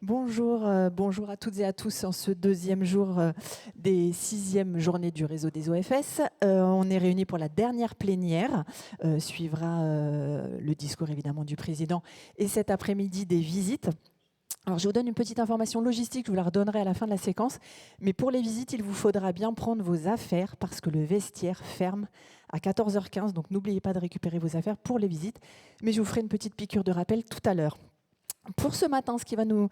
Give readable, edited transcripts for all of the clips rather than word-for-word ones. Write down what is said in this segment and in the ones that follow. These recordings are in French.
Bonjour à toutes et à tous en ce deuxième jour des 6e journées du réseau des OFS. On est réunis pour la dernière plénière. Suivra le discours évidemment du président et cet après-midi des visites. Alors je vous donne une petite information logistique, je vous la redonnerai à la fin de la séquence. Mais pour les visites, il vous faudra bien prendre vos affaires parce que le vestiaire ferme à 14h15. Donc n'oubliez pas de récupérer vos affaires pour les visites. Mais je vous ferai une petite piqûre de rappel tout à l'heure. Pour ce matin, ce qui va nous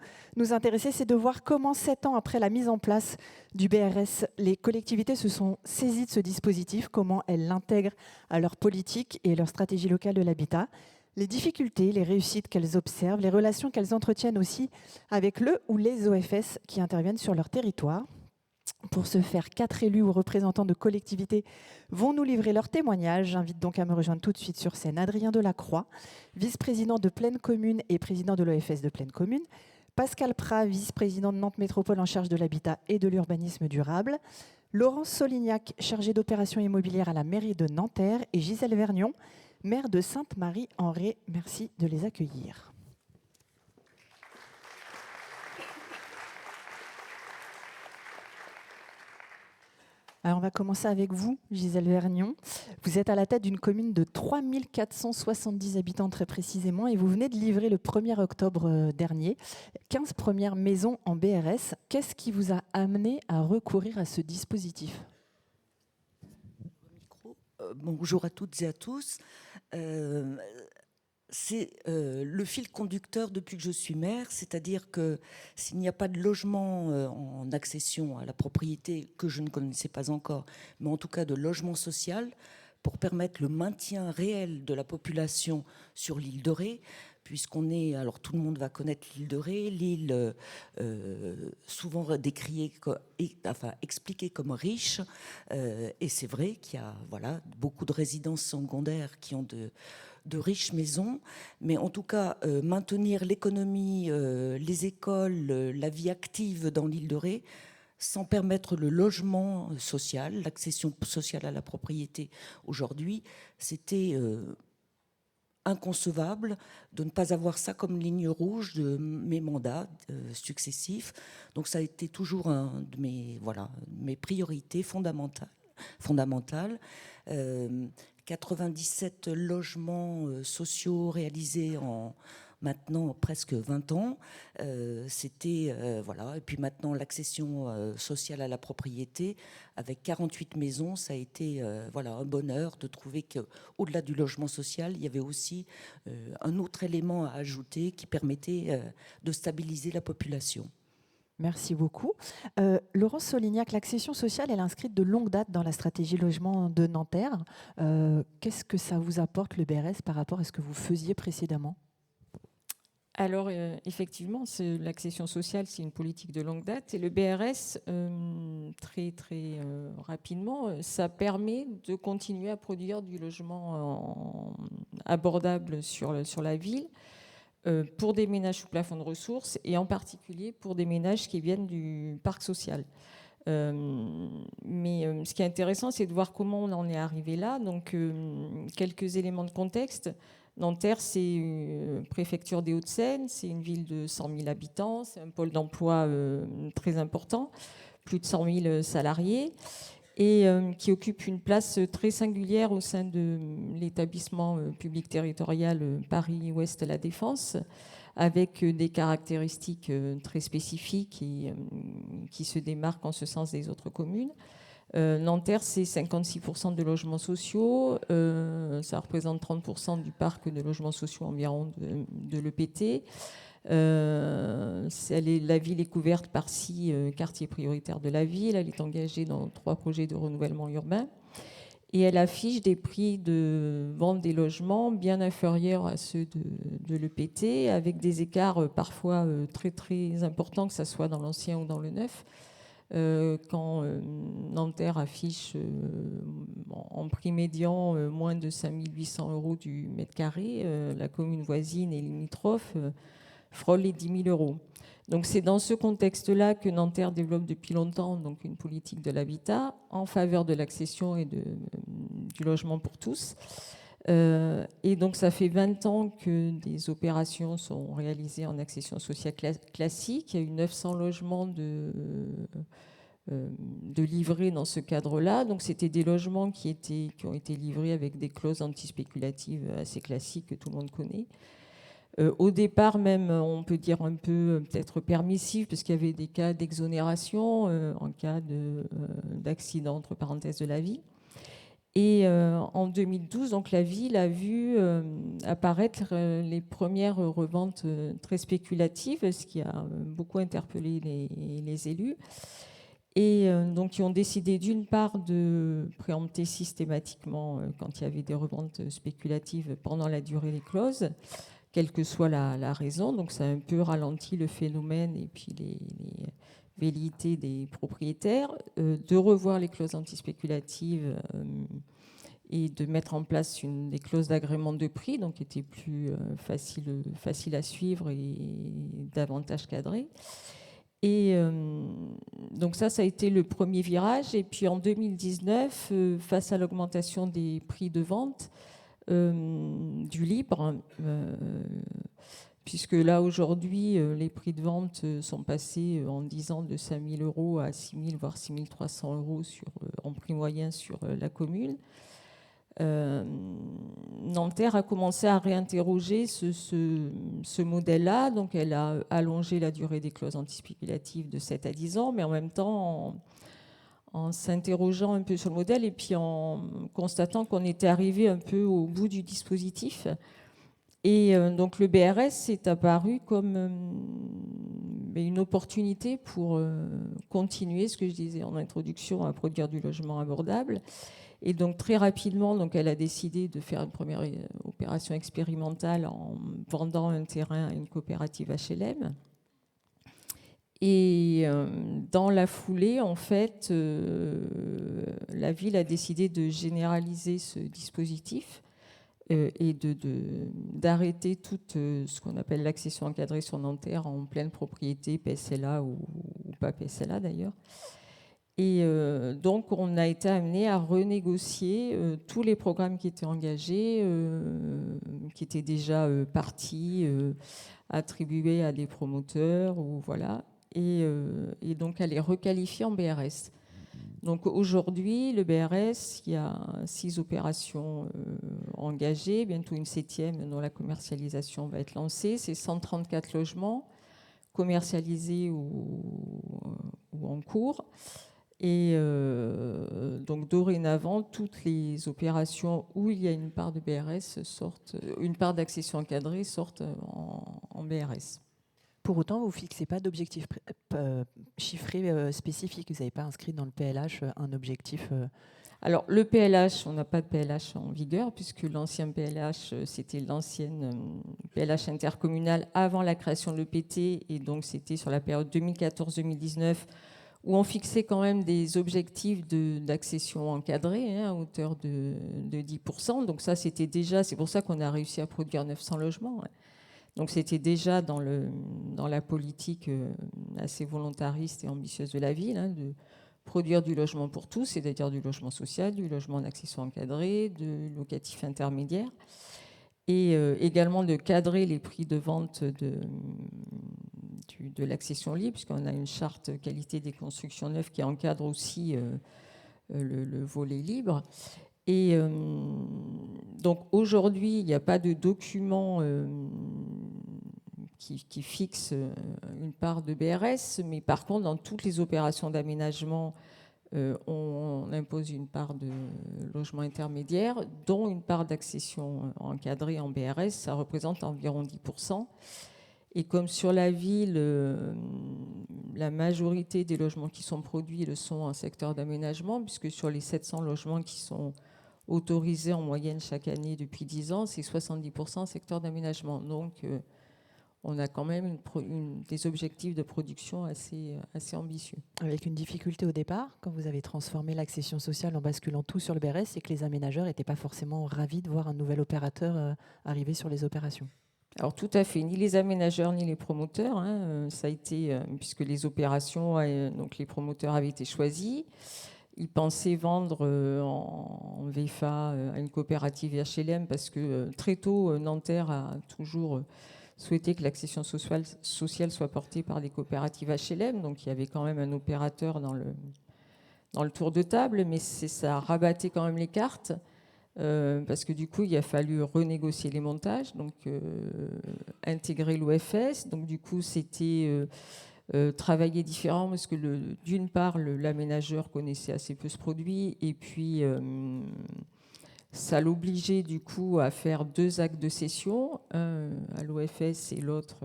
intéresser, c'est de voir comment 7 ans après la mise en place du BRS, les collectivités se sont saisies de ce dispositif, comment elles l'intègrent à leur politique et leur stratégie locale de l'habitat, les difficultés, les réussites qu'elles observent, les relations qu'elles entretiennent aussi avec le ou les OFS qui interviennent sur leur territoire. Pour ce faire, 4 élus ou représentants de collectivités vont nous livrer leur témoignage. J'invite donc à me rejoindre tout de suite sur scène Adrien Delacroix, vice-président de Plaine Commune et président de l'OFS de Plaine Commune, Pascal Prat, vice-président de Nantes Métropole en charge de l'habitat et de l'urbanisme durable, Laurence Solignac, chargée d'opérations immobilières à la mairie de Nanterre, et Gisèle Vergnon, maire de Sainte-Marie-en-Ré. Merci de les accueillir. Alors on va commencer avec vous, Gisèle Vergnon. Vous êtes à la tête d'une commune de 3470 habitants très précisément et vous venez de livrer le 1er octobre dernier 15 premières maisons en BRS. Qu'est-ce qui vous a amené à recourir à ce dispositif ? Bonjour à toutes et à tous. C'est le fil conducteur depuis que je suis maire, c'est-à-dire que s'il n'y a pas de logement en accession à la propriété que je ne connaissais pas encore, mais en tout cas de logement social, pour permettre le maintien réel de la population sur l'île de Ré, puisqu'on est, alors tout le monde va connaître l'île de Ré, l'île souvent décriée, expliquée comme riche, et c'est vrai qu'il y a beaucoup de résidences secondaires qui ont de riches maisons, mais en tout cas, maintenir l'économie, les écoles, la vie active dans l'île de Ré, sans permettre le logement social, l'accession sociale à la propriété aujourd'hui, c'était inconcevable de ne pas avoir ça comme ligne rouge de mes mandats successifs. Donc ça a été toujours un de mes priorités fondamentales. 97 logements sociaux réalisés en maintenant presque 20 ans. Et puis maintenant l'accession sociale à la propriété avec 48 maisons, ça a été un bonheur de trouver qu'au-delà du logement social, il y avait aussi un autre élément à ajouter qui permettait de stabiliser la population. Merci beaucoup. Laurence Solignac, l'accession sociale, elle est inscrite de longue date dans la stratégie logement de Nanterre. Qu'est-ce que ça vous apporte, le BRS, par rapport à ce que vous faisiez précédemment ? Alors, effectivement, l'accession sociale, c'est une politique de longue date. Et le BRS, très rapidement, ça permet de continuer à produire du logement abordable sur la ville pour des ménages sous plafond de ressources et en particulier pour des ménages qui viennent du parc social. Mais ce qui est intéressant, c'est de voir comment on en est arrivé là. Donc, quelques éléments de contexte. Nanterre, c'est une préfecture des Hauts-de-Seine, c'est une ville de 100 000 habitants, c'est un pôle d'emploi très important, plus de 100 000 salariés, et qui occupe une place très singulière au sein de l'établissement public territorial Paris-Ouest La Défense, avec des caractéristiques très spécifiques et qui se démarquent en ce sens des autres communes. Nanterre, c'est 56% de logements sociaux, ça représente 30% du parc de logements sociaux environ de l'EPT. La ville est couverte par 6 quartiers prioritaires de la ville, elle est engagée dans 3 projets de renouvellement urbain et elle affiche des prix de vente des logements bien inférieurs à ceux de l'EPT, avec des écarts parfois très importants, que ce soit dans l'ancien ou dans le neuf. Quand Nanterre affiche en prix médian moins de 5 800 € du mètre carré, la commune voisine et limitrophe frôle les 10 000 €. Donc c'est dans ce contexte-là que Nanterre développe depuis longtemps donc une politique de l'habitat en faveur de l'accession et du logement pour tous. Et donc, ça fait 20 ans que des opérations sont réalisées en accession sociale classique. Il y a eu 900 logements de livrés dans ce cadre-là. Donc, c'était des logements qui ont été livrés avec des clauses antispéculatives assez classiques que tout le monde connaît. Au départ, même, on peut dire un peu peut-être permissif, parce qu'il y avait des cas d'exonération en cas d'accident, entre parenthèses, de la vie. Et en 2012, donc, la ville a vu apparaître les premières reventes très spéculatives, ce qui a beaucoup interpellé les élus. Et donc, ils ont décidé d'une part de préempter systématiquement quand il y avait des reventes spéculatives pendant la durée des clauses, quelle que soit la raison. Donc, ça a un peu ralenti le phénomène et puis les velléités des propriétaires, de revoir les clauses antispéculatives et de mettre en place des clauses d'agrément de prix, donc qui étaient plus facile à suivre et davantage cadrées. Et donc ça a été le premier virage. Et puis en 2019, face à l'augmentation des prix de vente du libre, puisque là aujourd'hui, les prix de vente sont passés en 10 ans de 5 000 euros à 6 000, voire 6 300 euros en prix moyen sur la commune. Nanterre a commencé à réinterroger ce modèle-là. Donc, elle a allongé la durée des clauses antispéculatives de 7 à 10 ans, mais en même temps, en s'interrogeant un peu sur le modèle et puis en constatant qu'on était arrivé un peu au bout du dispositif. Et donc, le BRS est apparu comme une opportunité pour continuer, ce que je disais en introduction, à produire du logement abordable. Et donc très rapidement, donc, elle a décidé de faire une première opération expérimentale en vendant un terrain à une coopérative HLM. Et dans la foulée, en fait, la ville a décidé de généraliser ce dispositif et d'arrêter tout ce qu'on appelle l'accession encadrée sur Nanterre en pleine propriété, PSLA ou pas PSLA d'ailleurs. Et donc, on a été amené à renégocier tous les programmes qui étaient engagés, qui étaient déjà partis, attribués à des promoteurs, ou voilà, et donc à les requalifier en BRS. Donc aujourd'hui, le BRS, il y a 6 opérations engagées, bientôt une 7e dont la commercialisation va être lancée. C'est 134 logements commercialisés ou en cours. Et donc dorénavant, toutes les opérations où il y a une part de BRS une part d'accession encadrée sortent en BRS. Pour autant, vous ne fixez pas d'objectif chiffré spécifique. Vous n'avez pas inscrit dans le PLH un objectif Alors, le PLH, on n'a pas de PLH en vigueur, puisque l'ancien PLH, c'était l'ancienne PLH intercommunale avant la création de l'EPT, et donc c'était sur la période 2014-2019, où on fixait quand même des objectifs d'accession encadrée à hauteur de 10%. Donc ça, c'était déjà, c'est pour ça qu'on a réussi à produire 900 logements. Donc c'était déjà dans la politique assez volontariste et ambitieuse de la ville, de produire du logement pour tous, c'est-à-dire du logement social, du logement en accession encadrée, de locatif intermédiaire, et également de cadrer les prix de vente de l'accession libre, puisqu'on a une charte qualité des constructions neuves qui encadre aussi le volet libre. Et donc aujourd'hui, il n'y a pas de document qui fixe une part de BRS, mais par contre, dans toutes les opérations d'aménagement, on impose une part de logement intermédiaire, dont une part d'accession encadrée en BRS. Ça représente environ 10%. Et comme sur la ville, la majorité des logements qui sont produits le sont en secteur d'aménagement, puisque sur les 700 logements qui sont autorisés en moyenne chaque année depuis 10 ans, c'est 70% en secteur d'aménagement. Donc, on a quand même des objectifs de production assez ambitieux. Avec une difficulté au départ, quand vous avez transformé l'accession sociale en basculant tout sur le BRS, c'est que les aménageurs n'étaient pas forcément ravis de voir un nouvel opérateur arriver sur les opérations. Alors tout à fait, ni les aménageurs ni les promoteurs, ça a été, puisque les opérations, donc les promoteurs avaient été choisis. ils pensaient vendre en VFA à une coopérative HLM parce que très tôt, Nanterre a toujours souhaité que l'accession sociale soit portée par des coopératives HLM. Donc il y avait quand même un opérateur dans le tour de table, mais ça rabattait quand même les cartes. Parce que du coup, il a fallu renégocier les montages, donc intégrer l'OFS. Donc du coup, c'était travailler différent parce que d'une part, l'aménageur connaissait assez peu ce produit, et puis ça l'obligeait du coup à faire 2 actes de cession, un à l'OFS et l'autre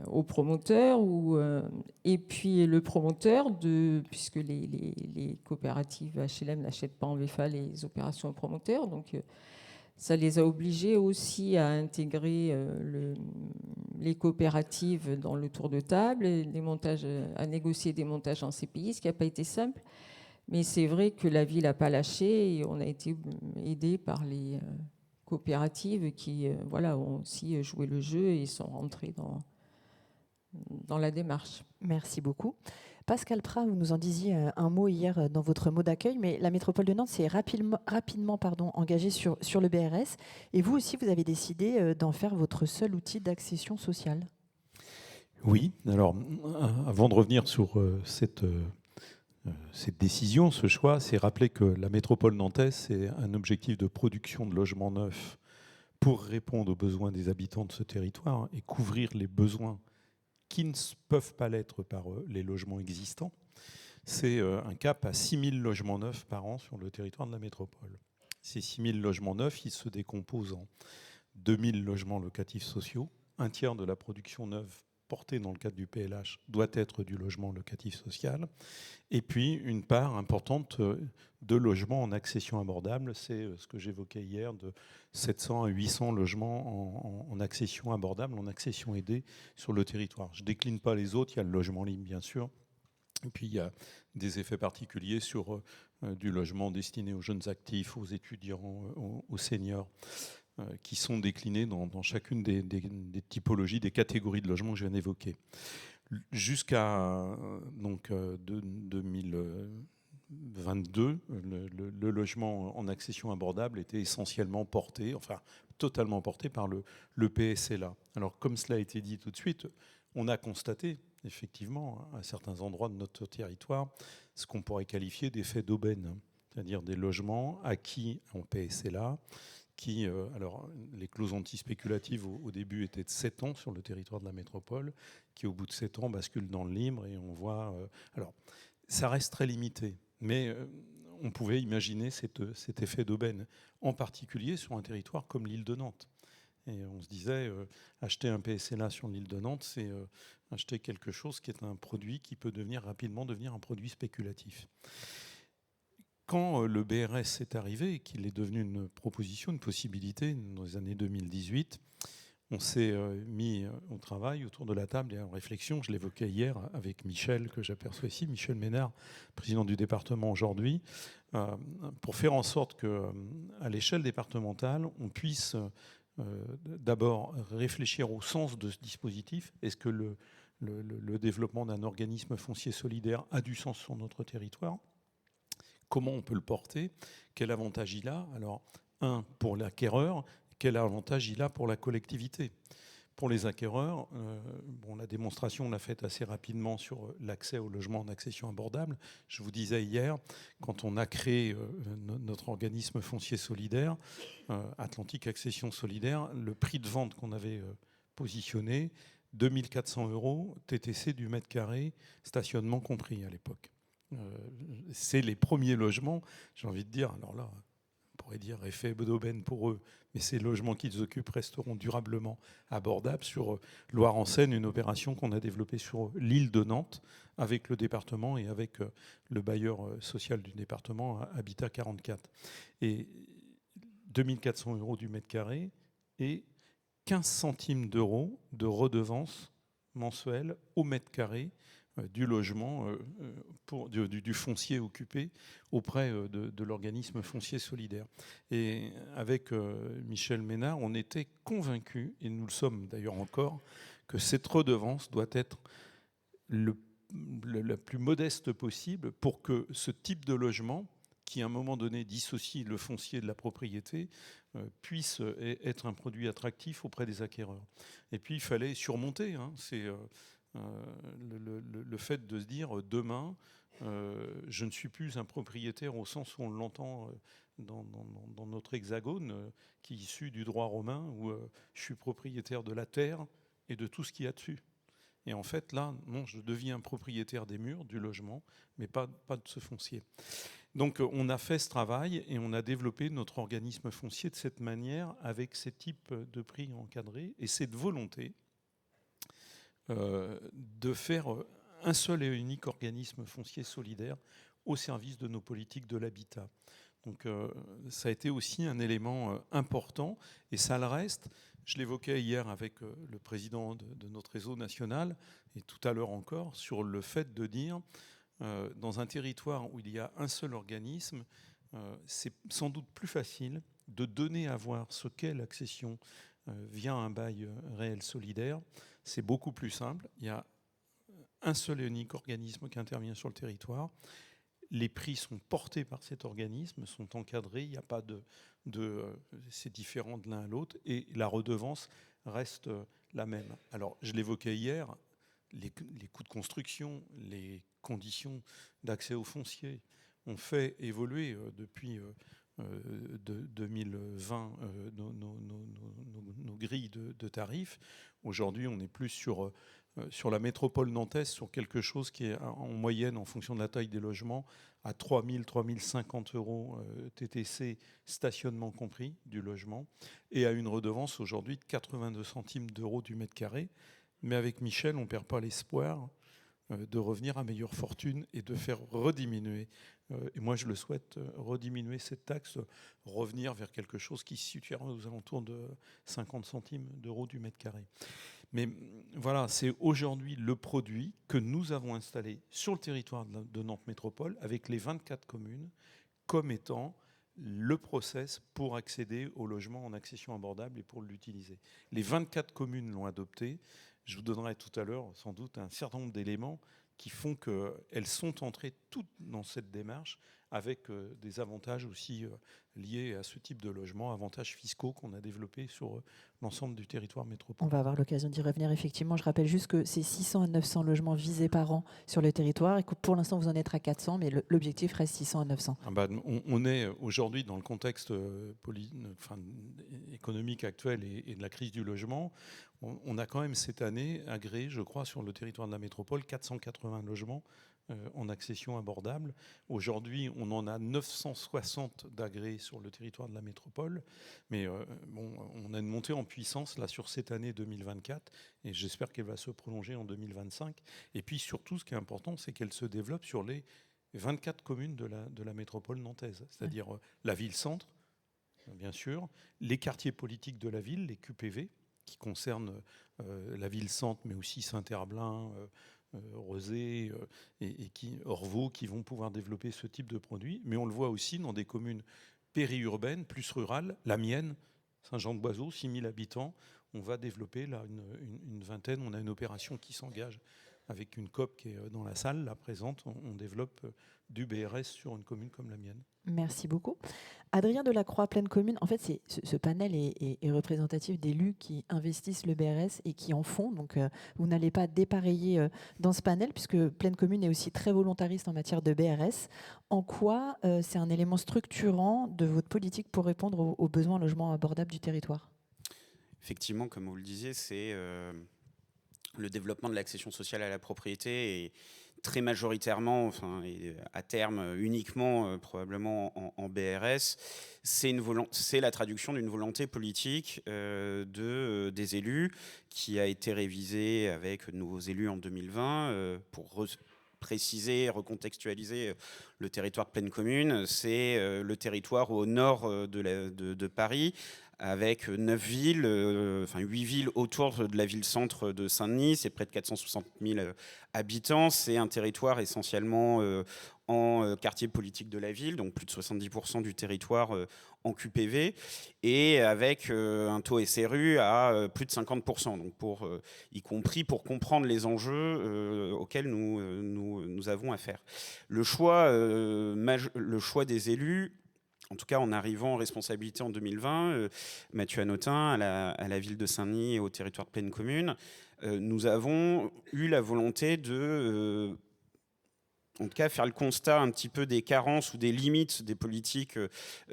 au promoteur, et puis le promoteur, puisque les coopératives HLM n'achètent pas en VFA les opérations au promoteur, donc ça les a obligés aussi à intégrer les coopératives dans le tour de table, à négocier des montages en CPI, ce qui n'a pas été simple. Mais c'est vrai que la ville n'a pas lâché et on a été aidé par les coopératives qui ont aussi joué le jeu et sont rentrées dans la démarche. Merci beaucoup. Pascal Prat, vous nous en disiez un mot hier dans votre mot d'accueil, mais la métropole de Nantes s'est rapidement engagée sur le BRS. Et vous aussi, vous avez décidé d'en faire votre seul outil d'accession sociale. Oui, alors avant de revenir sur cette décision, ce choix, c'est rappeler que la métropole nantaise, c'est un objectif de production de logements neufs pour répondre aux besoins des habitants de ce territoire et couvrir les besoins qui ne peuvent pas l'être par les logements existants. C'est un cap à 6 000 logements neufs par an sur le territoire de la métropole. Ces 6 000 logements neufs, ils se décomposent en 2 000 logements locatifs sociaux. Un tiers de la production neuve portée dans le cadre du PLH doit être du logement locatif social. Et puis, une part importante de logements en accession abordable, c'est ce que j'évoquais hier, de 700 à 800 logements en accession abordable, en accession aidée sur le territoire. Je ne décline pas les autres, il y a le logement libre, bien sûr. Et puis, il y a des effets particuliers sur du logement destiné aux jeunes actifs, aux étudiants, aux seniors, qui sont déclinés dans chacune des typologies, des catégories de logements que je viens d'évoquer. Jusqu'à 2022, le logement en accession abordable était essentiellement porté, enfin totalement porté par le PSLA. Alors comme cela a été dit tout de suite, on a constaté effectivement à certains endroits de notre territoire ce qu'on pourrait qualifier d'effet d'aubaine, c'est-à-dire des logements acquis en PSLA qui, alors les clauses antispéculatives au début étaient de 7 ans sur le territoire de la métropole, qui au bout de 7 ans basculent dans le libre et on voit... alors ça reste très limité, mais on pouvait imaginer cet effet d'aubaine, en particulier sur un territoire comme l'île de Nantes. Et on se disait, acheter un PSLA sur l'île de Nantes, c'est acheter quelque chose qui est un produit qui peut rapidement devenir un produit spéculatif. Quand le BRS est arrivé et qu'il est devenu une proposition, une possibilité dans les années 2018, on s'est mis au travail autour de la table et en réflexion. Je l'évoquais hier avec Michel, que j'aperçois ici, Michel Ménard, président du département aujourd'hui, pour faire en sorte qu'à l'échelle départementale, on puisse d'abord réfléchir au sens de ce dispositif. Est-ce que le développement d'un organisme foncier solidaire a du sens sur notre territoire ? Comment on peut le porter? Quel avantage il a? Alors, pour l'acquéreur, quel avantage il a pour la collectivité? Pour les acquéreurs, la démonstration, on l'a faite assez rapidement sur l'accès au logement en accession abordable. Je vous disais hier, quand on a créé notre organisme foncier solidaire, Atlantique Accession Solidaire, le prix de vente qu'on avait positionné, 2 400 €, TTC du mètre carré, stationnement compris à l'époque. C'est les premiers logements, j'ai envie de dire, alors là, on pourrait dire effet d'aubaine pour eux, mais ces logements qu'ils occupent resteront durablement abordables sur Loire-en-Seine, une opération qu'on a développée sur l'île de Nantes avec le département et avec le bailleur social du département, Habitat 44. Et 2 400 € du mètre carré et 15 centimes d'euros de redevance mensuelle au mètre carré du logement, du foncier occupé auprès de l'organisme foncier solidaire. Et avec Michel Ménard, on était convaincus, et nous le sommes d'ailleurs encore, que cette redevance doit être la plus modeste possible pour que ce type de logement, qui à un moment donné dissocie le foncier de la propriété, puisse être un produit attractif auprès des acquéreurs. Et puis il fallait surmonter, c'est le fait de se dire demain, je ne suis plus un propriétaire au sens où on l'entend dans notre hexagone, qui est issu du droit romain, où je suis propriétaire de la terre et de tout ce qu'il y a dessus. Et en fait, là, non, je deviens propriétaire des murs, du logement, mais pas de ce foncier. Donc, on a fait ce travail et on a développé notre organisme foncier de cette manière, avec ces types de prix encadrés et cette volonté de faire un seul et unique organisme foncier solidaire au service de nos politiques de l'habitat. Donc, ça a été aussi un élément important et ça le reste. Je l'évoquais hier avec le président de notre réseau national et tout à l'heure encore sur le fait de dire dans un territoire où il y a un seul organisme, c'est sans doute plus facile de donner à voir ce qu'est l'accession via un bail réel solidaire. C'est beaucoup plus simple. Il y a un seul et unique organisme qui intervient sur le territoire. Les prix sont portés par cet organisme, sont encadrés, il n'y a pas c'est différent de l'un à l'autre, et la redevance reste la même. Alors, je l'évoquais hier, les coûts de construction, les conditions d'accès au foncier ont fait évoluer depuis 2020 nos grilles de tarifs. Aujourd'hui, on est plus sur la métropole nantaise, sur quelque chose qui est en moyenne, en fonction de la taille des logements, à 3 000, 3 050 euros TTC, stationnement compris, du logement, et à une redevance aujourd'hui de 82 centimes d'euros du mètre carré. Mais avec Michel, on ne perd pas l'espoir de revenir à meilleure fortune et de faire rediminuer, et moi je le souhaite, rediminuer cette taxe, revenir vers quelque chose qui se situera aux alentours de 50 centimes d'euros du mètre carré. Mais voilà, c'est aujourd'hui le produit que nous avons installé sur le territoire de Nantes Métropole avec les 24 communes comme étant le process pour accéder au logement en accession abordable et pour l'utiliser. Les 24 communes l'ont adopté. Je vous donnerai tout à l'heure sans doute un certain nombre d'éléments qui font qu'elles sont entrées toutes dans cette démarche avec des avantages aussi liés à ce type de logement, avantages fiscaux qu'on a développés sur l'ensemble du territoire métropolitain. On va avoir l'occasion d'y revenir effectivement. Je rappelle juste que c'est 600 à 900 logements visés par an sur le territoire et que pour l'instant vous en êtes à 400, mais l'objectif reste 600 à 900. On est aujourd'hui dans le contexte économique actuel et de la crise du logement. On a quand même cette année agréé, je crois, sur le territoire de la métropole, 480 logements en accession abordable. Aujourd'hui, on en a 960 d'agréés sur le territoire de la métropole. Mais on a une montée en puissance là sur cette année 2024 et j'espère qu'elle va se prolonger en 2025. Et puis surtout, ce qui est important, c'est qu'elle se développe sur les 24 communes de la métropole nantaise, c'est-à-dire la ville-centre, bien sûr, les quartiers politiques de la ville, les QPV, qui concernent la ville-centre, mais aussi Saint-Herblain, Rezé et Orvaux, qui vont pouvoir développer ce type de produit. Mais on le voit aussi dans des communes périurbaines, plus rurales, la mienne, Saint-Jean-de-Boiseau, 6 000 habitants. On va développer là une vingtaine. On a une opération qui s'engage avec une COP qui est dans la salle, là présente. On développe du BRS sur une commune comme la mienne. Merci beaucoup. Adrien Delacroix, Pleine Commune, en fait, ce panel est représentatif d'élus qui investissent le BRS et qui en font. Donc, vous n'allez pas dépareiller dans ce panel, puisque Pleine Commune est aussi très volontariste en matière de BRS. En quoi c'est un élément structurant de votre politique pour répondre aux besoins en logement abordable du territoire ? Effectivement, comme vous le disiez, c'est le développement de l'accession sociale à la propriété et très majoritairement, et à terme uniquement probablement en BRS, c'est la traduction d'une volonté politique des élus qui a été révisée avec de nouveaux élus en 2020 pour préciser, recontextualiser le territoire de Pleine Commune. C'est le territoire au nord de Paris, avec 8 villes autour de la ville-centre de Saint-Denis. C'est près de 460 000 habitants. C'est un territoire essentiellement en quartier politique de la ville, donc plus de 70% du territoire en QPV, et avec un taux SRU à plus de 50%, donc y compris pour comprendre les enjeux auxquels nous avons affaire. Le choix des élus, en tout cas en arrivant en responsabilité en 2020, Mathieu Hanotin à la ville de Saint-Denis et au territoire de Plaine Commune, nous avons eu la volonté de en tout cas faire le constat un petit peu des carences ou des limites des politiques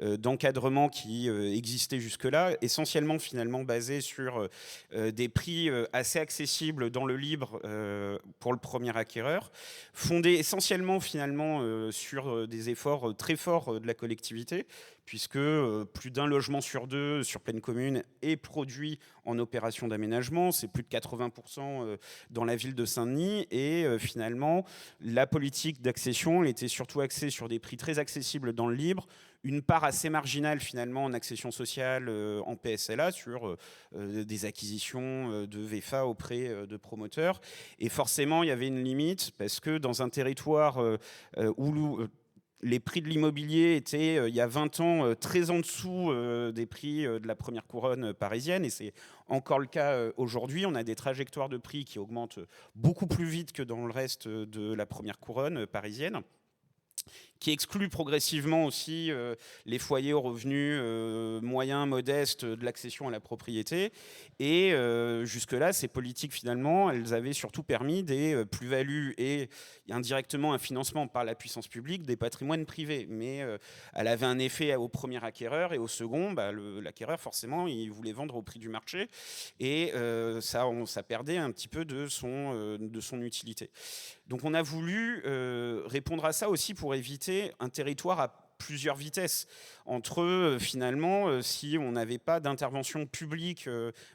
d'encadrement qui existaient jusque-là, essentiellement finalement basées sur des prix assez accessibles dans le libre pour le premier acquéreur, fondés essentiellement finalement sur des efforts très forts de la collectivité, puisque plus d'un logement sur deux sur Plaine Commune est produit en opération d'aménagement. C'est plus de 80% dans la ville de Saint-Denis. Et finalement, la politique d'accession était surtout axée sur des prix très accessibles dans le libre, une part assez marginale finalement en accession sociale en PSLA sur des acquisitions de VFA auprès de promoteurs. Et forcément, il y avait une limite, parce que dans un territoire où les prix de l'immobilier étaient, il y a 20 ans, très en dessous des prix de la première couronne parisienne. Et c'est encore le cas aujourd'hui. On a des trajectoires de prix qui augmentent beaucoup plus vite que dans le reste de la première couronne parisienne, qui exclut progressivement aussi les foyers aux revenus moyens, modestes de l'accession à la propriété. Et jusque-là, ces politiques, finalement, elles avaient surtout permis des plus-values et indirectement un financement par la puissance publique des patrimoines privés. Mais elle avait un effet au premier acquéreur, et au second, l'acquéreur, forcément, il voulait vendre au prix du marché. Et ça perdait un petit peu de son utilité. Donc on a voulu répondre à ça aussi pour éviter un territoire à plusieurs vitesses. Entre finalement, si on n'avait pas d'intervention publique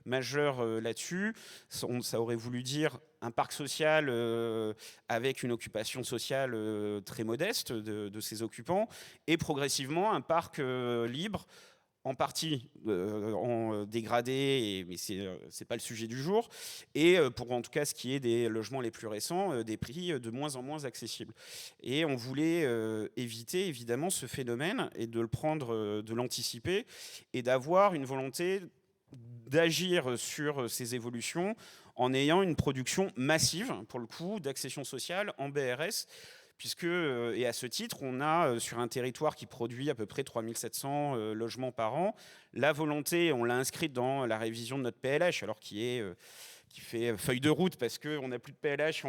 majeure là-dessus, ça aurait voulu dire un parc social avec une occupation sociale très modeste de ses occupants, et progressivement un parc libre, en partie en dégradé, mais c'est pas le sujet du jour, et pour en tout cas ce qui est des logements les plus récents, des prix de moins en moins accessibles. Et on voulait éviter évidemment ce phénomène et de le prendre, de l'anticiper, et d'avoir une volonté d'agir sur ces évolutions en ayant une production massive, pour le coup, d'accession sociale en BRS, puisque, et à ce titre, on a sur un territoire qui produit à peu près 3700 logements par an, la volonté, on l'a inscrite dans la révision de notre PLH, alors qui fait feuille de route, parce qu'on n'a plus de PLH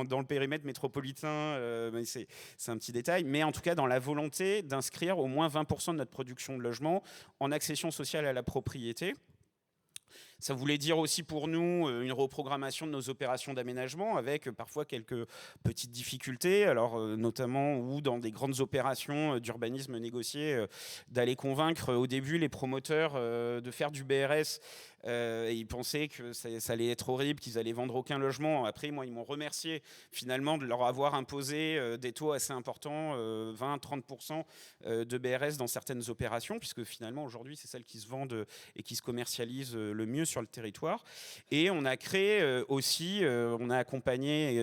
dans le périmètre métropolitain, c'est un petit détail, mais en tout cas dans la volonté d'inscrire au moins 20% de notre production de logements en accession sociale à la propriété. Ça voulait dire aussi pour nous une reprogrammation de nos opérations d'aménagement, avec parfois quelques petites difficultés, alors notamment ou dans des grandes opérations d'urbanisme négociées, d'aller convaincre au début les promoteurs de faire du BRS. Et ils pensaient que ça allait être horrible, qu'ils allaient vendre aucun logement. Après, moi, ils m'ont remercié finalement de leur avoir imposé des taux assez importants, 20-30% de BRS dans certaines opérations, puisque finalement aujourd'hui c'est celles qui se vendent et qui se commercialisent le mieux sur le territoire. Et on a créé aussi, on a accompagné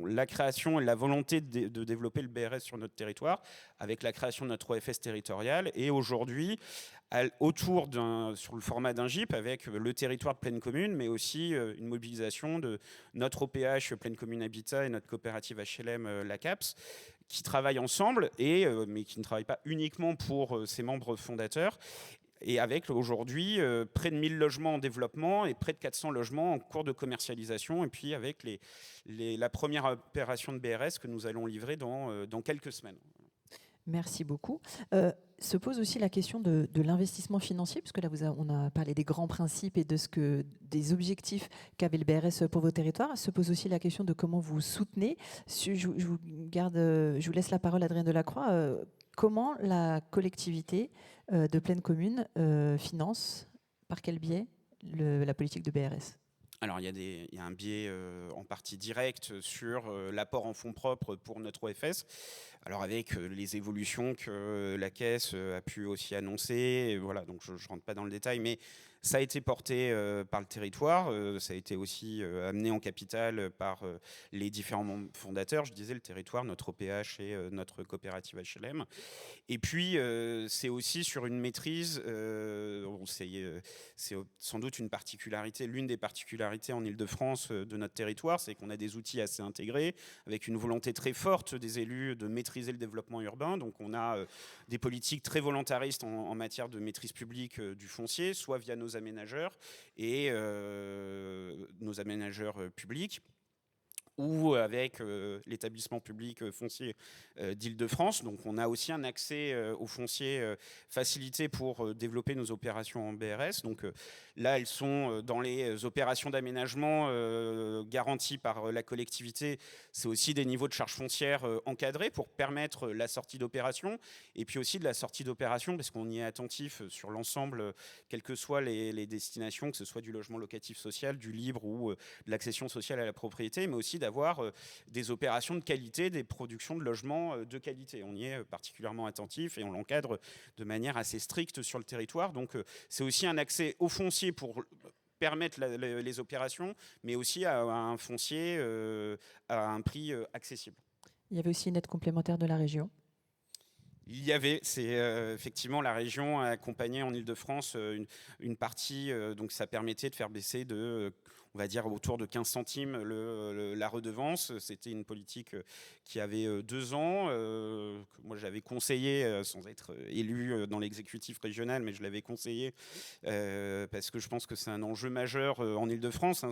la création et la volonté de développer le BRS sur notre territoire avec la création de notre OFS territorial. Et aujourd'hui, sur le format d'un GIP, avec le territoire de Plaine Commune, mais aussi une mobilisation de notre OPH Plaine Commune Habitat et notre coopérative HLM La CAPS, qui travaillent ensemble, mais qui ne travaillent pas uniquement pour ses membres fondateurs, et avec aujourd'hui près de 1000 logements en développement et près de 400 logements en cours de commercialisation, et puis avec la première opération de BRS que nous allons livrer dans quelques semaines. Merci beaucoup. Se pose aussi la question de l'investissement financier, puisque là, on a parlé des grands principes et des objectifs qu'avait le BRS pour vos territoires. Se pose aussi la question de comment vous soutenez. Je vous laisse la parole, Adrien Delacroix. Comment la collectivité de Plaine Commune finance, par quel biais, la politique de BRS ? Alors, il y a un biais en partie direct sur l'apport en fonds propres pour notre OFS. Alors, avec les évolutions que la Caisse a pu aussi annoncer, voilà, donc je ne rentre pas dans le détail, mais Ça a été porté par le territoire, ça a été aussi amené en capital par les différents membres fondateurs. Je disais le territoire, notre OPH et notre coopérative HLM. Et puis, c'est aussi sur une maîtrise, c'est sans doute une particularité, l'une des particularités en Ile-de-France de notre territoire, c'est qu'on a des outils assez intégrés, avec une volonté très forte des élus de maîtriser le développement urbain. Donc on a des politiques très volontaristes en matière de maîtrise publique du foncier, soit via nos aménageurs et nos aménageurs publics, ou avec l'établissement public foncier d'Île-de-France. Donc on a aussi un accès au foncier facilité pour développer nos opérations en BRS. Donc là, elles sont dans les opérations d'aménagement garanties par la collectivité. C'est aussi des niveaux de charges foncières encadrés pour permettre la sortie d'opération, et puis aussi de la sortie d'opération, parce qu'on y est attentif sur l'ensemble, quelles que soient les destinations, que ce soit du logement locatif social, du libre ou de l'accession sociale à la propriété, mais aussi d'avoir des opérations de qualité, des productions de logements de qualité. On y est particulièrement attentif et on l'encadre de manière assez stricte sur le territoire. Donc c'est aussi un accès au foncier pour permettre les opérations, mais aussi à un foncier à un prix accessible. Il y avait aussi une aide complémentaire de la région. Il y avait, c'est effectivement la région a accompagné en Ile-de-France une partie, donc ça permettait de faire baisser de, on va dire, autour de 15 centimes la redevance. C'était une politique qui avait 2 ans, que moi j'avais conseillé, sans être élu dans l'exécutif régional, mais je l'avais conseillé parce que je pense que c'est un enjeu majeur en Ile-de-France. Hein,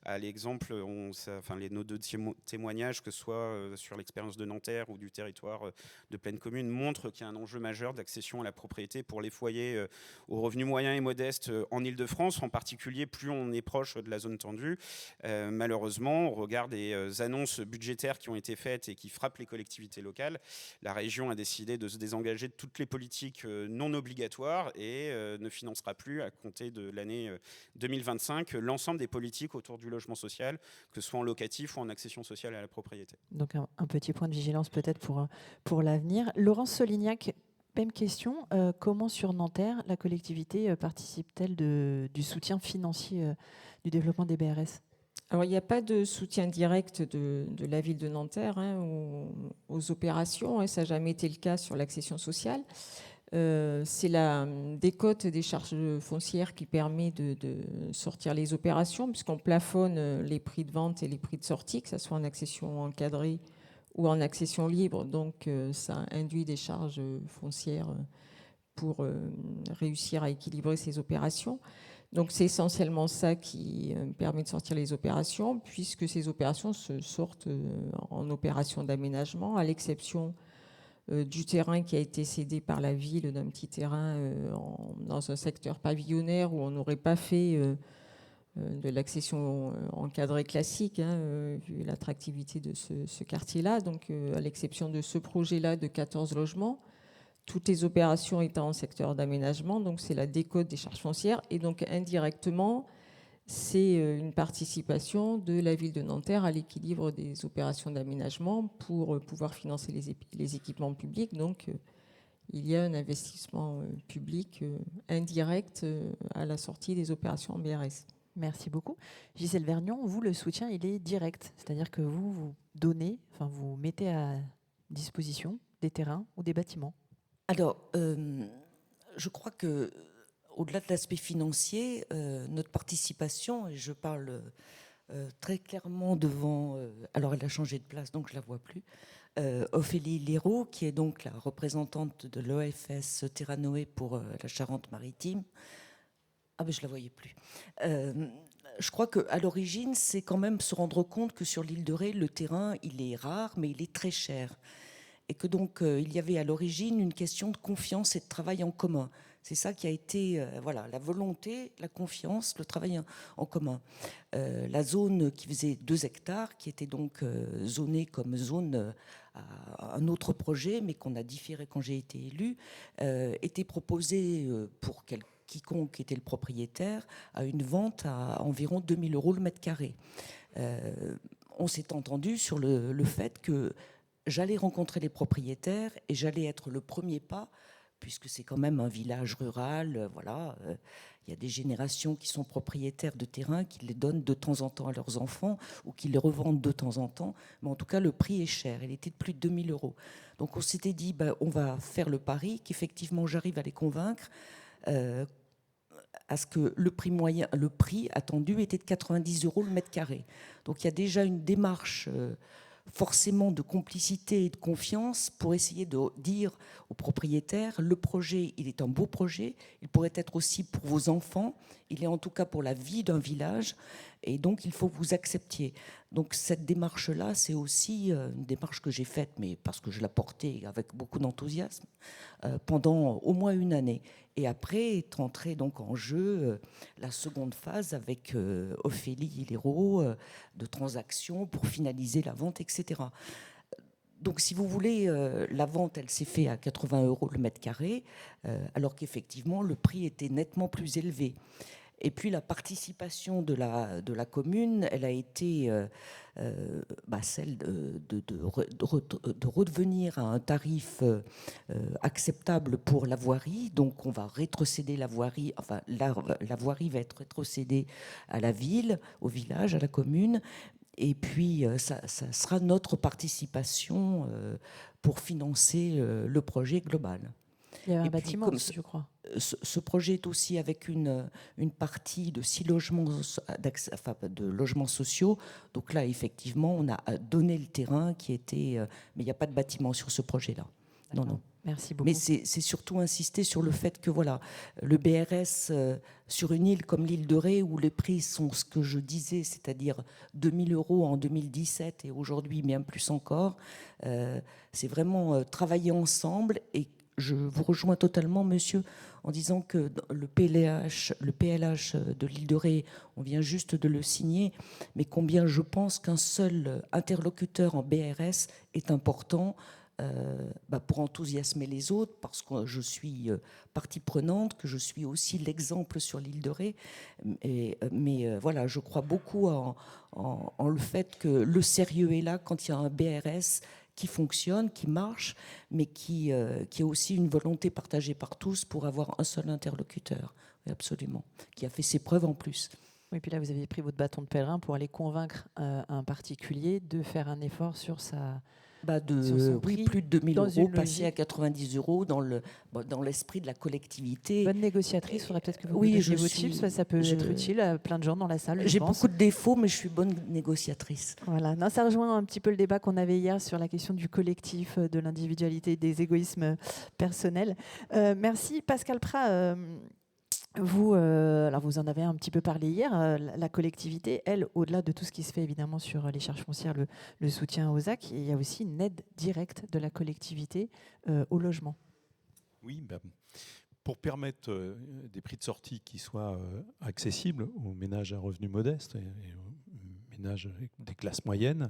à l'exemple, nos 2 témoignages, que ce soit sur l'expérience de Nanterre ou du territoire de Plaine Commune, montre qu'il y a un enjeu majeur d'accession à la propriété pour les foyers aux revenus moyens et modestes en Ile-de-France, en particulier plus on est proche de la zone tendue. Malheureusement, au regard des annonces budgétaires qui ont été faites et qui frappent les collectivités locales, la région a décidé de se désengager de toutes les politiques non obligatoires et ne financera plus, à compter de l'année 2025, l'ensemble des politiques autour du logement social, que ce soit en locatif ou en accession sociale à la propriété. Donc un petit point de vigilance peut-être pour l'avenir. Laurence Solignac, même question. Comment sur Nanterre, la collectivité participe-t-elle du soutien financier du développement des BRS ? Alors, il n'y a pas de soutien direct de la ville de Nanterre aux opérations. Ça n'a jamais été le cas sur l'accession sociale. C'est la décote des charges foncières qui permet de sortir les opérations, puisqu'on plafonne les prix de vente et les prix de sortie, que ce soit en accession encadrée ou en accession libre. Donc, ça induit des charges foncières pour réussir à équilibrer ces opérations. Donc, c'est essentiellement ça qui permet de sortir les opérations, puisque ces opérations se sortent en opération d'aménagement, à l'exception du terrain qui a été cédé par la ville, d'un petit terrain dans un secteur pavillonnaire où on n'aurait pas fait de l'accession encadrée classique, vu l'attractivité de ce quartier-là. Donc, à l'exception de ce projet-là de 14 logements, toutes les opérations étant en secteur d'aménagement, donc c'est la décote des charges foncières. Et donc, indirectement, c'est une participation de la ville de Nanterre à l'équilibre des opérations d'aménagement pour pouvoir financer les équipements publics. Donc, il y a un investissement public indirect à la sortie des opérations en BRS. Merci beaucoup. Gisèle Vergnon, vous, le soutien, il est direct. C'est-à-dire que vous donnez, vous mettez à disposition des terrains ou des bâtiments. Alors, je crois que au-delà de l'aspect financier, notre participation, et je parle très clairement devant, alors elle a changé de place, donc je ne la vois plus, Ophélie Léraud, qui est donc la représentante de l'OFS Terranoë pour la Charente-Maritime. Ah ben je ne la voyais plus. Je crois qu'à l'origine, c'est quand même se rendre compte que sur l'île de Ré, le terrain, il est rare, mais il est très cher. Et que donc, il y avait à l'origine une question de confiance et de travail en commun. C'est ça qui a été la volonté, la confiance, le travail en commun. La zone qui faisait 2 hectares, qui était donc zonée comme zone à un autre projet, mais qu'on a différé quand j'ai été élue, était proposée pour quiconque était le propriétaire à une vente à environ 2 000 € le mètre carré. On s'est entendu sur le fait que j'allais rencontrer les propriétaires et j'allais être le premier pas, puisque c'est quand même un village rural, Il y a des générations qui sont propriétaires de terrains, qui les donnent de temps en temps à leurs enfants ou qui les revendent de temps en temps. Mais en tout cas, le prix est cher. Il était de plus de 2000 euros. Donc on s'était dit, on va faire le pari qu'effectivement j'arrive à les convaincre à ce que le prix attendu était de 90 euros le mètre carré. Donc il y a déjà une démarche forcément de complicité et de confiance pour essayer de dire aux propriétaires, le projet, il est un beau projet, il pourrait être aussi pour vos enfants, il est en tout cas pour la vie d'un village, et donc il faut que vous acceptiez. Donc cette démarche-là, c'est aussi une démarche que j'ai faite, mais parce que je la portais avec beaucoup d'enthousiasme, pendant au moins une année. Et après est entrée donc en jeu la seconde phase avec Ophélie Hérault de transactions pour finaliser la vente, etc. Donc, si vous voulez, la vente, elle s'est faite à 80 euros le mètre carré, alors qu'effectivement, le prix était nettement plus élevé. Et puis, la participation de la commune, elle a été celle de redevenir à un tarif acceptable pour la voirie. Donc, on va rétrocéder la voirie, enfin, la voirie va être rétrocédée à la ville, au village, à la commune. Et puis, ça sera notre participation pour financer le projet global. Il y a un bâtiment aussi, je crois. Ce projet est aussi avec une partie de 6 logements, de logements sociaux. Donc là, effectivement, on a donné le terrain qui était... mais il n'y a pas de bâtiment sur ce projet-là. Non, non. Merci beaucoup. Mais c'est surtout insister sur le fait que voilà, le BRS sur une île comme l'île de Ré, où les prix sont ce que je disais, c'est-à-dire 2000 euros en 2017 et aujourd'hui bien plus encore, c'est vraiment travailler ensemble. Et je vous rejoins totalement, monsieur, en disant que le PLH de l'île de Ré, on vient juste de le signer, mais combien je pense qu'un seul interlocuteur en BRS est important pour enthousiasmer les autres, parce que je suis partie prenante, que je suis aussi l'exemple sur l'île de Ré. Mais voilà, je crois beaucoup en le fait que le sérieux est là quand il y a un BRS qui fonctionne, qui marche, mais qui a aussi une volonté partagée par tous pour avoir un seul interlocuteur. Oui, absolument. Qui a fait ses preuves en plus. Oui, puis là, vous avez pris votre bâton de pèlerin pour aller convaincre un particulier de faire un effort sur sa... plus de 2000 euros, passé à 90 euros dans l'esprit de la collectivité. Bonne négociatrice, il faudrait peut-être que vous donniez vos tips, ça peut être utile à plein de gens dans la salle. J'ai beaucoup de défauts, mais je suis bonne négociatrice. Voilà, non, ça rejoint un petit peu le débat qu'on avait hier sur la question du collectif, de l'individualité, des égoïsmes personnels. Merci Pascal Prat. Alors vous en avez un petit peu parlé hier, la collectivité, elle, au-delà de tout ce qui se fait évidemment sur les charges foncières, le soutien aux ZAC, il y a aussi une aide directe de la collectivité au logement. Oui, pour permettre des prix de sortie qui soient accessibles aux ménages à revenus modestes et aux ménages des classes moyennes,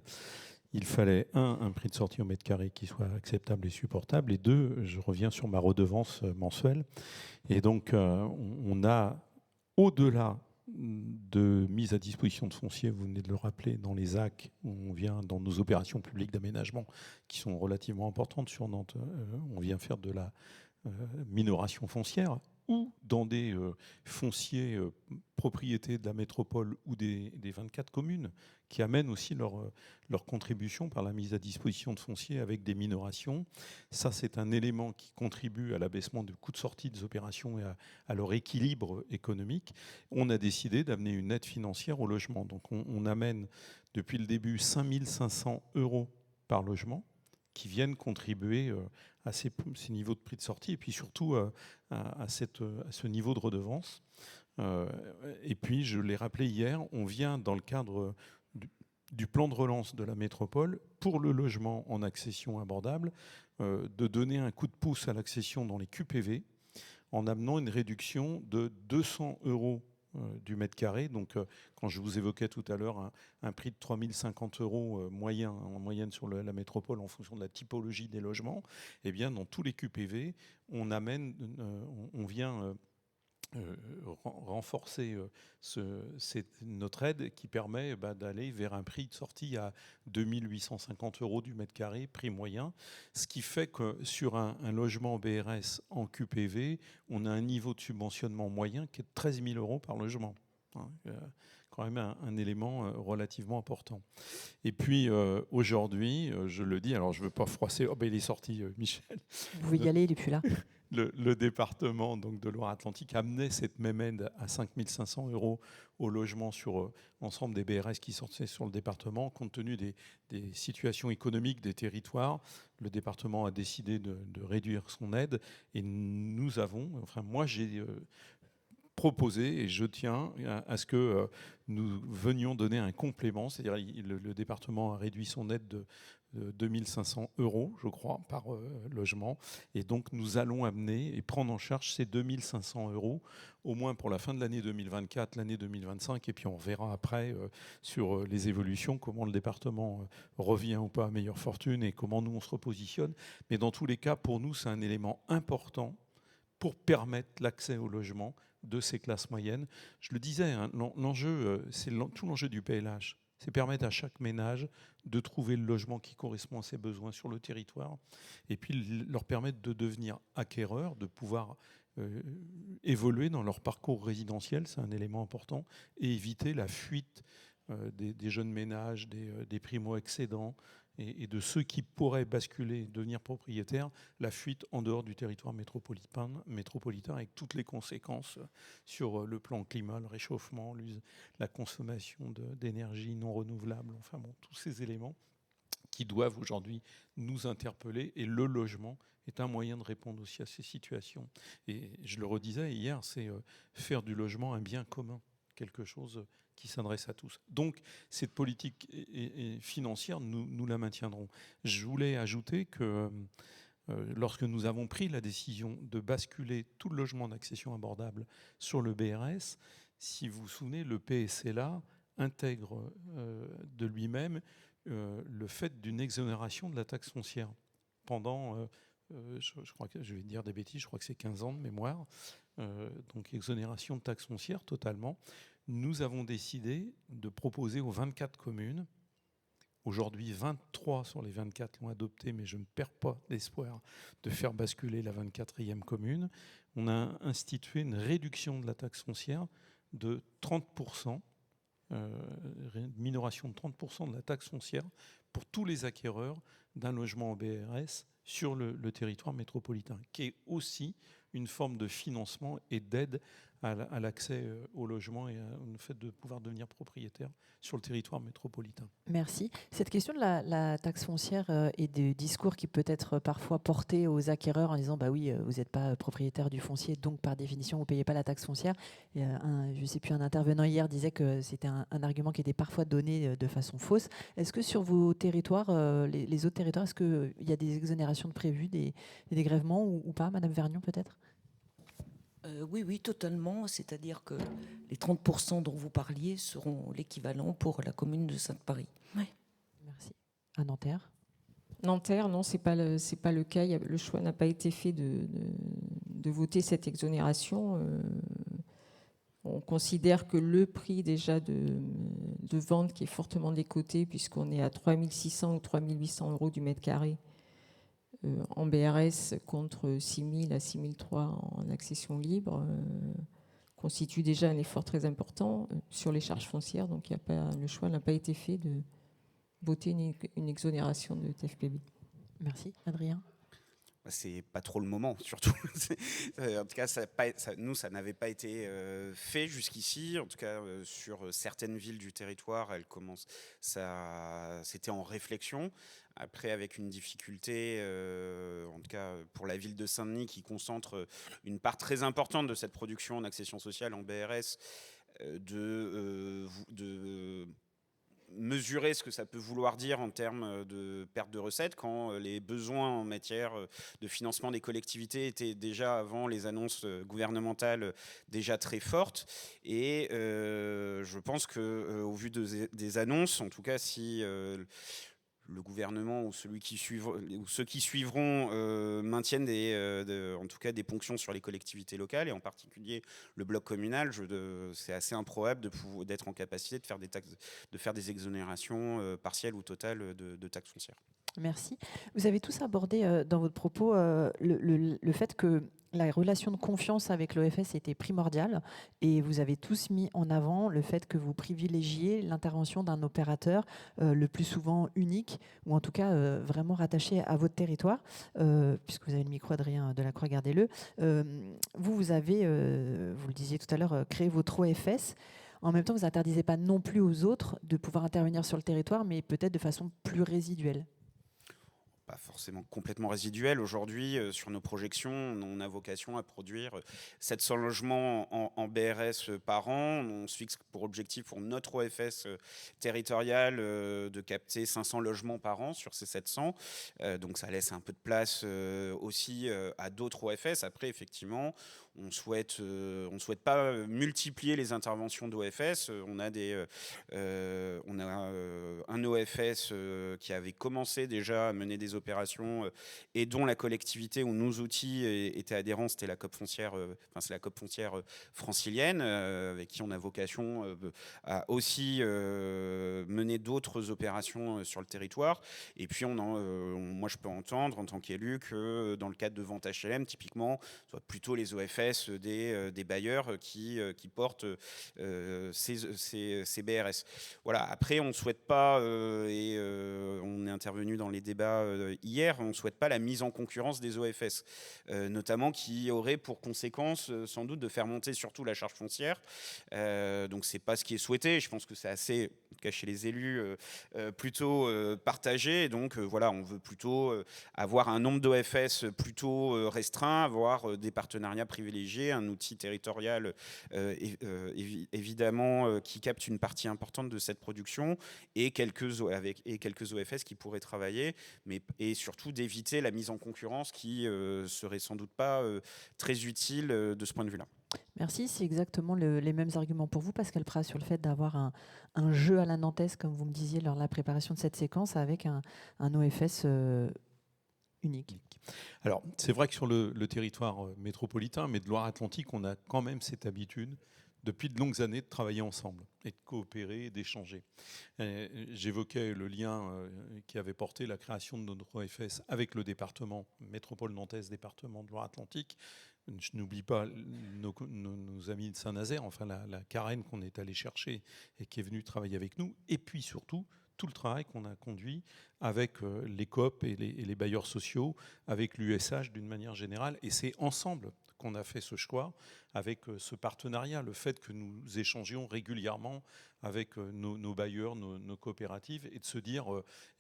il fallait, un prix de sortie au mètre carré qui soit acceptable et supportable, et deux, je reviens sur ma redevance mensuelle. Et donc, on a, au-delà de mise à disposition de foncier, vous venez de le rappeler, dans les ZAC, on vient dans nos opérations publiques d'aménagement, qui sont relativement importantes sur Nantes, on vient faire de la minoration foncière, ou dans des fonciers propriétés de la métropole ou des 24 communes qui amènent aussi leur contribution par la mise à disposition de fonciers avec des minorations. Ça, c'est un élément qui contribue à l'abaissement du coût de sortie des opérations et à leur équilibre économique. On a décidé d'amener une aide financière au logement. Donc on amène depuis le début 5 500 € par logement qui viennent contribuer à ces niveaux de prix de sortie et puis surtout à ce niveau de redevance. Et puis, je l'ai rappelé hier, on vient dans le cadre du plan de relance de la métropole pour le logement en accession abordable de donner un coup de pouce à l'accession dans les QPV en amenant une réduction de 200 € du mètre carré. Donc, quand je vous évoquais tout à l'heure un prix de 3 050 € en moyenne sur la métropole en fonction de la typologie des logements, eh bien, dans tous les QPV, on vient renforcer notre aide qui permet d'aller vers un prix de sortie à 2850 € du mètre carré, prix moyen. Ce qui fait que sur un logement BRS en QPV, on a un niveau de subventionnement moyen qui est de 13 000 € par logement. Quand même un élément relativement important. Et puis aujourd'hui, je le dis, alors je ne veux pas froisser, il est sorti Michel. Vous pouvez y aller, il n'est plus là. Le département donc, de Loire-Atlantique amenait cette même aide à 5 500 € au logement sur l'ensemble des BRS qui sortaient sur le département. Compte tenu des situations économiques des territoires, le département a décidé de réduire son aide. Et nous avons, enfin moi j'ai proposé, et je tiens à ce que nous venions donner un complément, c'est-à-dire le département a réduit son aide de 2500 €, je crois, par logement. Et donc, nous allons amener et prendre en charge ces 2500 €, au moins pour la fin de l'année 2024, l'année 2025. Et puis, on verra après sur les évolutions, comment le département revient ou pas à meilleure fortune et comment nous, on se repositionne. Mais dans tous les cas, pour nous, c'est un élément important pour permettre l'accès au logement de ces classes moyennes. Je le disais, hein, l'enjeu, c'est tout l'enjeu du PLH. C'est permettre à chaque ménage de trouver le logement qui correspond à ses besoins sur le territoire et puis leur permettre de devenir acquéreurs, de pouvoir évoluer dans leur parcours résidentiel, c'est un élément important, et éviter la fuite des jeunes ménages, des primo-accédants et de ceux qui pourraient basculer, devenir propriétaires, la fuite en dehors du territoire métropolitain avec toutes les conséquences sur le plan climat, le réchauffement, la consommation d'énergie non renouvelable, enfin bon, tous ces éléments qui doivent aujourd'hui nous interpeller. Et le logement est un moyen de répondre aussi à ces situations. Et je le redisais hier, c'est faire du logement un bien commun, quelque chose qui s'adresse à tous. Donc, cette politique financière, nous la maintiendrons. Je voulais ajouter que lorsque nous avons pris la décision de basculer tout le logement d'accession abordable sur le BRS, si vous vous souvenez, le PSLA intègre de lui-même le fait d'une exonération de la taxe foncière pendant, je crois que je vais dire des bêtises, je crois que c'est 15 ans de mémoire, donc exonération de taxe foncière totalement. Nous avons décidé de proposer aux 24 communes, aujourd'hui 23 sur les 24 l'ont adopté, mais je ne perds pas l'espoir de faire basculer la 24e commune. On a institué une réduction de la taxe foncière de 30%, minoration de 30% de la taxe foncière pour tous les acquéreurs d'un logement en BRS sur le territoire métropolitain, qui est aussi une forme de financement et d'aide à l'accès au logement et au fait de pouvoir devenir propriétaire sur le territoire métropolitain. Merci. Cette question de la taxe foncière et des discours qui peut être parfois portés aux acquéreurs en disant bah oui, vous n'êtes pas propriétaire du foncier, donc par définition, vous ne payez pas la taxe foncière. Et je ne sais plus, un intervenant hier disait que c'était un argument qui était parfois donné de façon fausse. Est-ce que sur vos territoires, les autres territoires, est-ce qu'il y a des exonérations de prévues, des dégrèvements ou pas, Madame Vergnon peut-être ? Oui, totalement. C'est-à-dire que les 30% dont vous parliez seront l'équivalent pour la commune de Sainte-Marie. Ouais. Merci. À Nanterre ? Nanterre, non, c'est pas le cas. Le choix n'a pas été fait de voter cette exonération. On considère que le prix déjà de vente qui est fortement décoté, puisqu'on est à 3 600 ou 3 800 € du mètre carré, en BRS contre 6 000 à 6 300 en accession libre, constitue déjà un effort très important sur les charges foncières. Donc le choix n'a pas été fait de voter une exonération de TFPB. Merci. Adrien ? C'est pas trop le moment, surtout. En tout cas, ça n'avait pas été fait jusqu'ici. En tout cas, sur certaines villes du territoire, c'était en réflexion. Après, avec une difficulté, en tout cas pour la ville de Saint-Denis, qui concentre une part très importante de cette production en accession sociale en BRS, de mesurer ce que ça peut vouloir dire en termes de perte de recettes quand les besoins en matière de financement des collectivités étaient déjà, avant les annonces gouvernementales, déjà très fortes. Et je pense qu'au vu des annonces, en tout cas si le gouvernement ou ceux qui suivront maintiennent en tout cas des ponctions sur les collectivités locales, et en particulier le bloc communal. C'est assez improbable d'être en capacité de faire des exonérations partielles ou totales de taxes foncières. Merci. Vous avez tous abordé dans votre propos le fait que la relation de confiance avec l'OFS était primordiale, et vous avez tous mis en avant le fait que vous privilégiez l'intervention d'un opérateur le plus souvent unique, ou en tout cas vraiment rattaché à votre territoire, puisque vous avez le micro, Adrien Delacroix, gardez-le. Vous avez, vous le disiez tout à l'heure, créé votre OFS. En même temps, vous n'interdisez pas non plus aux autres de pouvoir intervenir sur le territoire, mais peut-être de façon plus résiduelle. Pas forcément complètement résiduel. Aujourd'hui, sur nos projections, on a vocation à produire 700 logements en BRS par an. On se fixe pour objectif pour notre OFS territorial de capter 500 logements par an sur ces 700. Donc ça laisse un peu de place aussi à d'autres OFS. Après, effectivement, on souhaite pas multiplier les interventions d'OFS. On a un OFS qui avait commencé déjà à mener des opérations et dont la collectivité ou nos outils étaient adhérents, c'était la COP foncière, c'est la COP foncière francilienne, avec qui on a vocation à aussi mener d'autres opérations sur le territoire. Et puis moi je peux entendre en tant qu'élu que dans le cadre de vente HLM, typiquement, soit plutôt les OFS des bailleurs qui portent ces BRS. Voilà. Après, on ne souhaite pas, et on est intervenu dans les débats hier, on ne souhaite pas la mise en concurrence des OFS, notamment qui aurait pour conséquence sans doute de faire monter surtout la charge foncière. Donc c'est pas ce qui est souhaité. Je pense que c'est assez, en tout cas chez les élus, plutôt partagé. Donc voilà, on veut plutôt avoir un nombre d'OFS plutôt restreint, avoir des partenariats privilégiés, un outil territorial évidemment qui capte une partie importante de cette production, et quelques OFS qui pourraient travailler, et surtout d'éviter la mise en concurrence qui serait sans doute pas très utile de ce point de vue-là. Merci, c'est exactement les mêmes arguments pour vous, Pascal Prat, sur le fait d'avoir un jeu à la nantaise, comme vous me disiez lors de la préparation de cette séquence, avec un OFS unique. Alors, c'est vrai que sur le territoire métropolitain, mais de Loire-Atlantique, on a quand même cette habitude depuis de longues années de travailler ensemble et de coopérer et d'échanger. J'évoquais le lien qui avait porté la création de notre OFS avec le département métropole nantaise, département de Loire-Atlantique. Je n'oublie pas nos amis de Saint-Nazaire, enfin la Carène qu'on est allé chercher et qui est venue travailler avec nous. Et puis surtout, tout le travail qu'on a conduit avec les COP et les bailleurs sociaux, avec l'USH d'une manière générale. Et c'est ensemble qu'on a fait ce choix, avec ce partenariat, le fait que nous échangions régulièrement avec nos bailleurs, nos coopératives, et de se dire,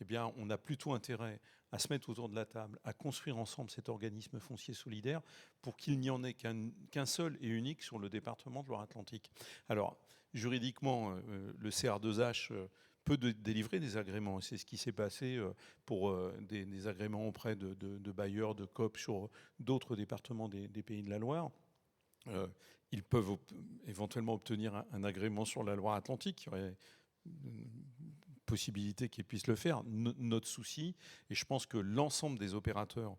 eh bien, on a plutôt intérêt à se mettre autour de la table, à construire ensemble cet organisme foncier solidaire pour qu'il n'y en ait qu'un seul et unique sur le département de Loire-Atlantique. Alors, juridiquement, le CR2H peut délivrer des agréments. C'est ce qui s'est passé pour des agréments auprès de bailleurs, de COP sur d'autres départements des Pays de la Loire. Ils peuvent éventuellement obtenir un agrément sur la Loire-Atlantique. Il y aurait une possibilité qu'ils puissent le faire. Notre souci, et je pense que l'ensemble des opérateurs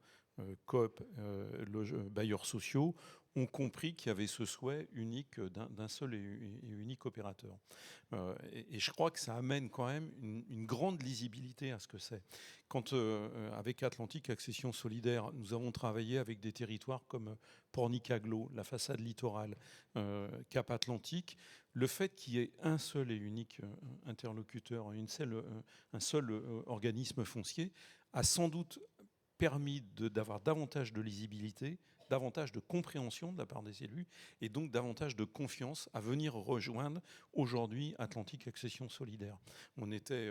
COP, bailleurs sociaux, ont compris qu'il y avait ce souhait unique d'un seul et unique opérateur. Et je crois que ça amène quand même une grande lisibilité à ce que c'est. Quand, avec Atlantique Accession Solidaire, nous avons travaillé avec des territoires comme Pornicaglo, la façade littorale, Cap Atlantique, le fait qu'il y ait un seul et unique interlocuteur, un seul organisme foncier, a sans doute permis d'avoir davantage de lisibilité, davantage de compréhension de la part des élus, et donc davantage de confiance à venir rejoindre aujourd'hui Atlantique Accession Solidaire. On était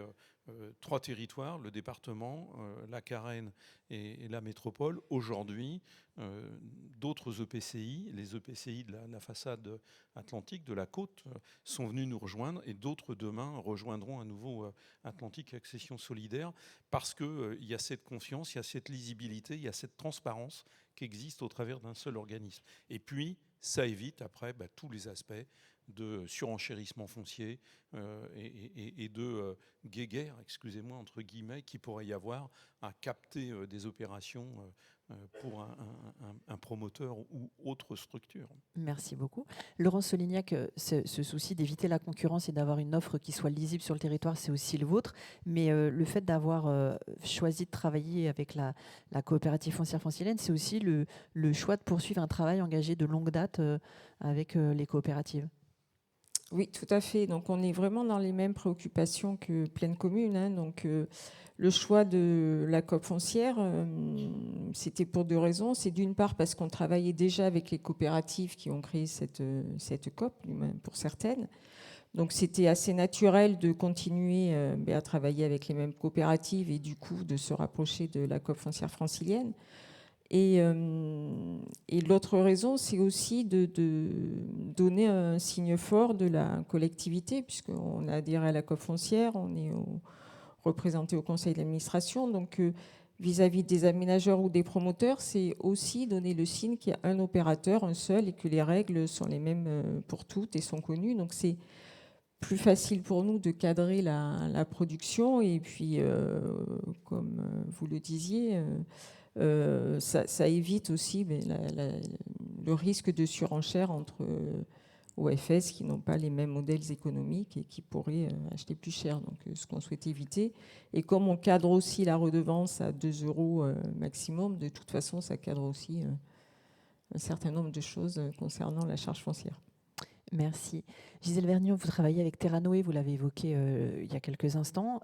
3 territoires, le département, la Carène et la métropole. Aujourd'hui, d'autres EPCI, les EPCI de la façade atlantique, de la côte, sont venus nous rejoindre, et d'autres demain rejoindront à nouveau Atlantique Accession Solidaire, parce qu'il y a cette confiance, il y a cette lisibilité, il y a cette transparence qui existe au travers d'un seul organisme. Et puis, ça évite après tous les aspects de surenchérissement foncier et de guéguerre, excusez-moi, entre guillemets, qui pourrait y avoir à capter des opérations pour un promoteur ou autre structure. Merci beaucoup. Laurent Solignac, ce souci d'éviter la concurrence et d'avoir une offre qui soit lisible sur le territoire, c'est aussi le vôtre. Mais le fait d'avoir choisi de travailler avec la coopérative foncière francilienne, c'est aussi le choix de poursuivre un travail engagé de longue date avec les coopératives. Oui, tout à fait. Donc, on est vraiment dans les mêmes préoccupations que Plaine Commune, hein. Donc, le choix de la COP foncière, c'était pour deux raisons. C'est d'une part parce qu'on travaillait déjà avec les coopératives qui ont créé cette COP, pour certaines. Donc, c'était assez naturel de continuer à travailler avec les mêmes coopératives et du coup de se rapprocher de la COP foncière francilienne. Et l'autre raison, c'est aussi de donner un signe fort de la collectivité, puisqu'on a adhéré à la COP foncière, on est représenté au conseil d'administration. Donc, vis-à-vis des aménageurs ou des promoteurs, c'est aussi donner le signe qu'il y a un opérateur, un seul, et que les règles sont les mêmes pour toutes et sont connues. Donc, c'est plus facile pour nous de cadrer la production. Et puis, comme vous le disiez, ça évite aussi le risque de surenchère entre OFS qui n'ont pas les mêmes modèles économiques et qui pourraient acheter plus cher. Donc, ce qu'on souhaite éviter. Et comme on cadre aussi la redevance à 2 € maximum, de toute façon, ça cadre aussi un certain nombre de choses concernant la charge foncière. Merci. Gisèle Vergniaud, vous travaillez avec Terranoë, vous l'avez évoqué il y a quelques instants.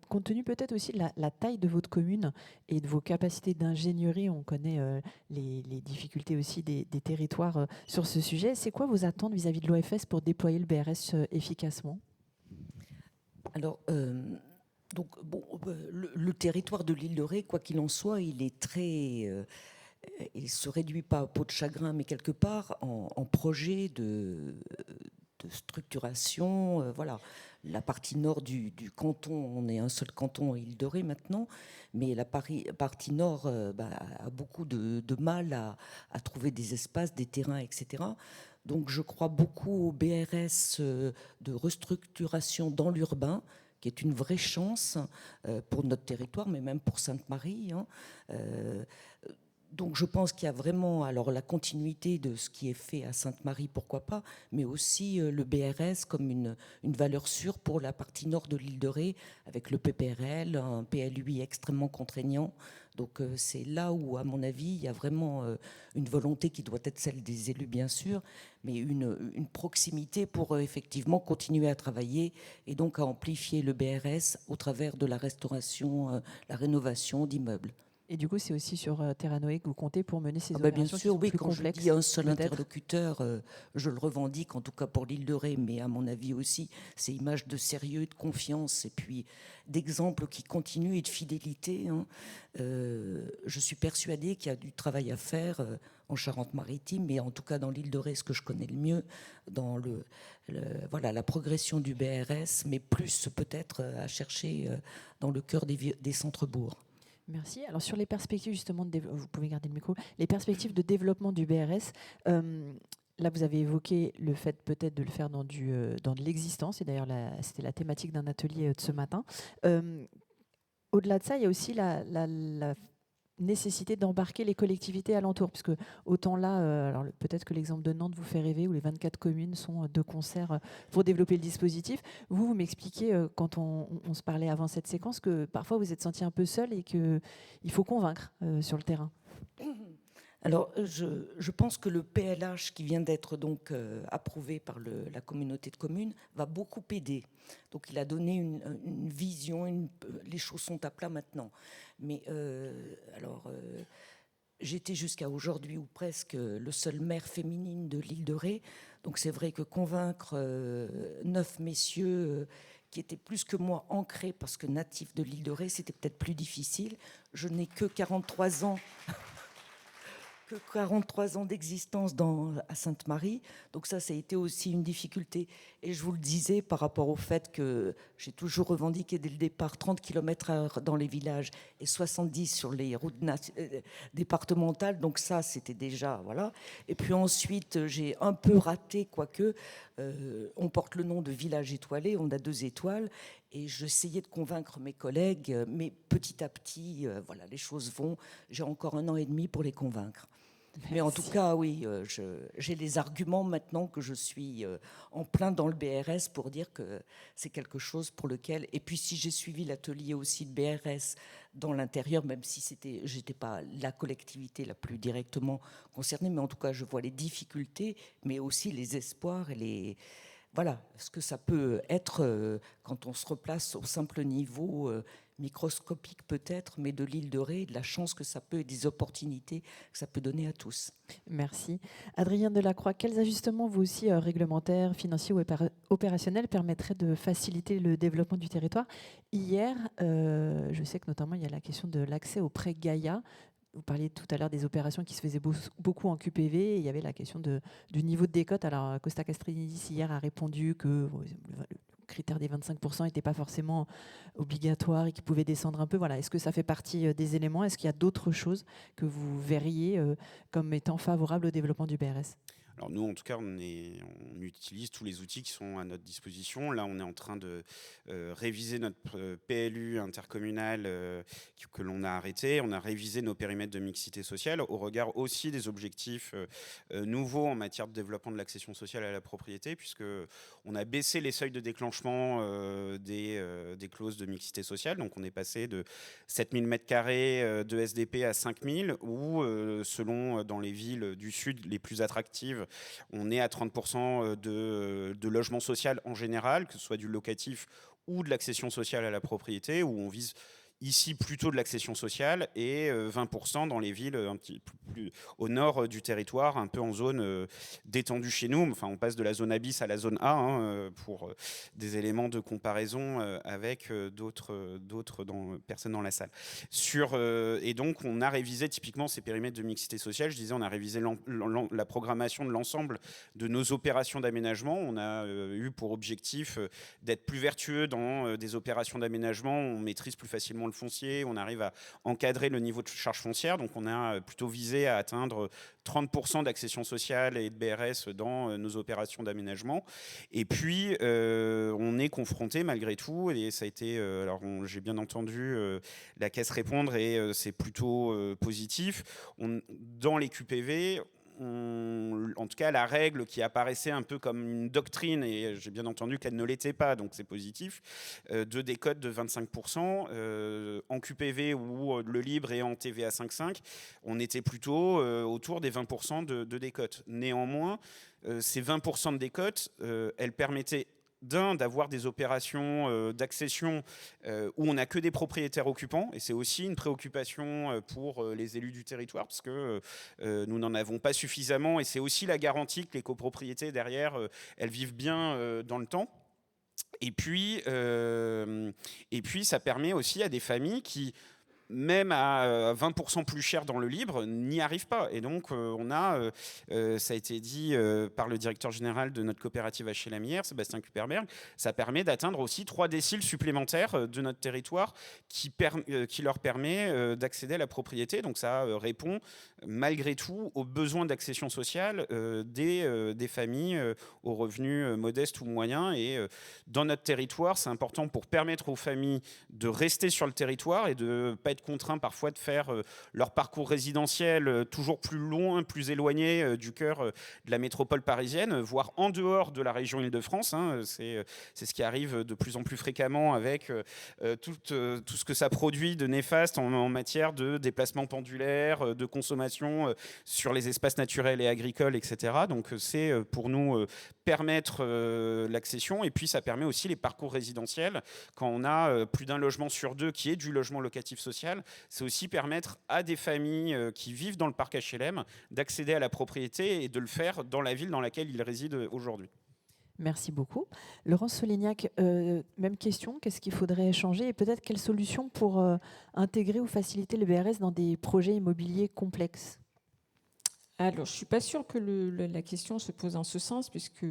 Compte tenu peut-être aussi de la taille de votre commune et de vos capacités d'ingénierie, on connaît les difficultés aussi des territoires sur ce sujet. C'est quoi vos attentes vis-à-vis de l'OFS pour déployer le BRS efficacement ? Alors, donc, bon, le territoire de l'île de Ré, quoi qu'il en soit, il est très... il ne se réduit pas à peau de chagrin, mais quelque part en projet de structuration. Voilà. La partie nord du canton, on est un seul canton, Île-de-Ré maintenant, mais la partie nord a beaucoup de mal à trouver des espaces, des terrains, etc. Donc je crois beaucoup au BRS de restructuration dans l'urbain, qui est une vraie chance pour notre territoire, mais même pour Sainte-Marie. Hein. Donc je pense qu'il y a vraiment alors la continuité de ce qui est fait à Sainte-Marie, pourquoi pas, mais aussi le BRS comme une valeur sûre pour la partie nord de l'île de Ré, avec le PPRL, un PLUI extrêmement contraignant. Donc c'est là où, à mon avis, il y a vraiment une volonté qui doit être celle des élus, bien sûr, mais une proximité pour effectivement continuer à travailler et donc à amplifier le BRS au travers de la restauration, la rénovation d'immeubles. Et du coup, c'est aussi sur Terranoë que vous comptez pour mener ces bien opérations sûr, qui sont oui, plus quand complexes. je dis un seul peut-être. interlocuteur, je le revendique, en tout cas pour l'île de Ré, mais à mon avis aussi, c'est image de sérieux, de confiance, et puis d'exemples qui continuent et de fidélité. Hein. Je suis persuadée qu'il y a du travail à faire en Charente-Maritime, mais en tout cas dans l'île de Ré, ce que je connais le mieux, dans voilà, la progression du BRS, mais plus peut-être à chercher dans le cœur des centres-bourgs. Merci. Alors sur les perspectives justement, vous pouvez garder le micro, les perspectives de développement du BRS, là vous avez évoqué le fait peut-être de le faire dans de l'existence, et d'ailleurs c'était la thématique d'un atelier de ce matin. Au-delà de ça, il y a aussi la nécessité d'embarquer les collectivités alentours, puisque autant là, alors peut-être que l'exemple de Nantes vous fait rêver, où les 24 communes sont de concert pour développer le dispositif. Vous m'expliquiez, quand on se parlait avant cette séquence, que parfois vous êtes senti un peu seul et qu'il faut convaincre sur le terrain. Alors, je pense que le PLH qui vient d'être donc approuvé par la communauté de communes va beaucoup aider. Donc, il a donné une vision, les choses sont à plat maintenant. Mais j'étais jusqu'à aujourd'hui ou presque le seul maire féminine de l'île de Ré. Donc, c'est vrai que convaincre 9 messieurs qui étaient plus que moi ancrés, parce que natifs de l'île de Ré, c'était peut-être plus difficile. Je n'ai que 43 ans. que 43 ans d'existence à Sainte-Marie. Donc ça a été aussi une difficulté. Et je vous le disais par rapport au fait que j'ai toujours revendiqué dès le départ 30 km/h dans les villages et 70 sur les routes départementales. Donc ça, c'était déjà... Voilà. Et puis ensuite, j'ai un peu raté, quoique on porte le nom de village étoilé, on a 2 étoiles. Et j'essayais de convaincre mes collègues, mais petit à petit, voilà, les choses vont. J'ai encore 1 an et demi pour les convaincre. Merci. Mais en tout cas, oui, j'ai les arguments maintenant que je suis en plein dans le BRS pour dire que c'est quelque chose pour lequel... Et puis si j'ai suivi l'atelier aussi de BRS dans l'intérieur, même si j'étais pas la collectivité la plus directement concernée, mais en tout cas, je vois les difficultés, mais aussi les espoirs et voilà, ce que ça peut être quand on se replace au simple niveau microscopique peut-être, mais de l'île de Ré, de la chance que ça peut et des opportunités que ça peut donner à tous. Merci. Adrien Delacroix, quels ajustements, vous aussi, réglementaires, financiers ou opérationnels, permettraient de faciliter le développement du territoire ? Hier, je sais que notamment il y a la question de l'accès au prêt Gaïa. Vous parliez tout à l'heure des opérations qui se faisaient beaucoup en QPV. Et il y avait la question du niveau de décote. Alors, Costa Castridis, hier, a répondu que le critère des 25% n'était pas forcément obligatoire et qu'il pouvait descendre un peu. Voilà. Est-ce que ça fait partie des éléments ? Est-ce qu'il y a d'autres choses que vous verriez comme étant favorables au développement du BRS ? Alors nous, en tout cas, on utilise tous les outils qui sont à notre disposition. Là, on est en train de réviser notre PLU intercommunal que l'on a arrêté. On a révisé nos périmètres de mixité sociale au regard aussi des objectifs nouveaux en matière de développement de l'accession sociale à la propriété, puisque on a baissé les seuils de déclenchement des clauses de mixité sociale. Donc on est passé de 7000 m² de SDP à 5000, ou selon dans les villes du sud les plus attractives, on est à 30% de logement social en général, que ce soit du locatif ou de l'accession sociale à la propriété, où on vise ici plutôt de l'accession sociale, et 20% dans les villes un petit peu plus au nord du territoire, un peu en zone détendue chez nous. Enfin, on passe de la zone A bis à la zone A pour des éléments de comparaison avec d'autres personnes dans la salle. Et donc, on a révisé typiquement ces périmètres de mixité sociale. Je disais, on a révisé la programmation de l'ensemble de nos opérations d'aménagement. On a eu pour objectif d'être plus vertueux dans des opérations d'aménagement. On maîtrise plus facilement le foncier, on arrive à encadrer le niveau de charge foncière. Donc on a plutôt visé à atteindre 30% d'accession sociale et de BRS dans nos opérations d'aménagement. Et puis on est confronté malgré tout, et ça a été, alors j'ai bien entendu la caisse répondre, et c'est plutôt positif. Dans les QPV, en tout cas, la règle qui apparaissait un peu comme une doctrine, et j'ai bien entendu qu'elle ne l'était pas, donc c'est positif, de décote de 25% en QPV où le libre est en TVA 5,5, on était plutôt autour des 20% de décote. Néanmoins, ces 20% de décote, elles permettaient d'avoir des opérations d'accession où on n'a que des propriétaires occupants, et c'est aussi une préoccupation pour les élus du territoire, parce que nous n'en avons pas suffisamment, et c'est aussi la garantie que les copropriétés derrière, elles vivent bien dans le temps. Et puis ça permet aussi à des familles qui, même à 20% plus cher dans le libre, n'y arrivent pas. Et donc, ça a été dit par le directeur général de notre coopérative HLM, Sébastien Kuperberg, ça permet d'atteindre aussi 3 déciles supplémentaires de notre territoire qui leur permet d'accéder à la propriété. Donc, ça répond malgré tout aux besoins d'accession sociale des familles aux revenus modestes ou moyens. Et dans notre territoire, c'est important pour permettre aux familles de rester sur le territoire et de ne pas être contraints parfois de faire leur parcours résidentiel toujours plus loin, plus éloigné du cœur de la métropole parisienne, voire en dehors de la région Île-de-France. C'est ce qui arrive de plus en plus fréquemment avec tout ce que ça produit de néfaste en matière de déplacement pendulaire, de consommation sur les espaces naturels et agricoles, etc. Donc c'est pour nous permettre l'accession, et puis ça permet aussi les parcours résidentiels. Quand on a plus d'un logement sur 2 qui est du logement locatif social, c'est aussi permettre à des familles qui vivent dans le parc HLM d'accéder à la propriété et de le faire dans la ville dans laquelle ils résident aujourd'hui. Merci beaucoup. Laurence Solignac, même question, qu'est-ce qu'il faudrait changer et peut-être quelles solutions pour intégrer ou faciliter le BRS dans des projets immobiliers complexes ? Alors, je ne suis pas sûre que la question se pose en ce sens, puisque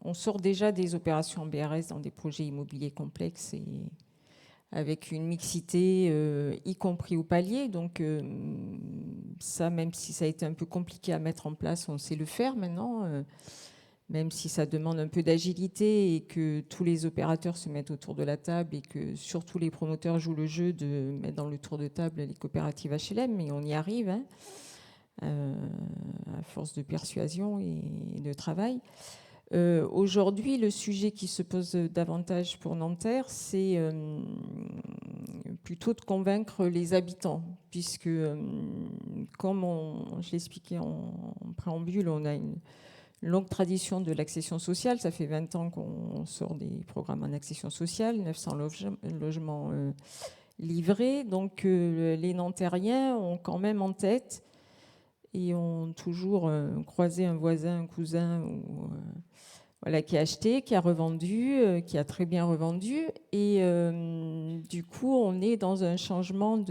on sort déjà des opérations en BRS dans des projets immobiliers complexes et avec une mixité, y compris au palier. Donc ça, même si ça a été un peu compliqué à mettre en place, on sait le faire maintenant. Même si ça demande un peu d'agilité et que tous les opérateurs se mettent autour de la table et que surtout les promoteurs jouent le jeu de mettre dans le tour de table les coopératives HLM, mais on y arrive, hein, à force de persuasion et de travail. Aujourd'hui, le sujet qui se pose davantage pour Nanterre, c'est plutôt de convaincre les habitants, puisque, comme je l'expliquais en préambule, on a une longue tradition de l'accession sociale. Ça fait 20 ans qu'on sort des programmes en accession sociale, 900 logements livrés. Donc les Nantériens ont quand même en tête et ont toujours croisé un voisin, un cousin voilà, qui a acheté, qui a revendu, qui a très bien revendu. Et du coup, on est dans un changement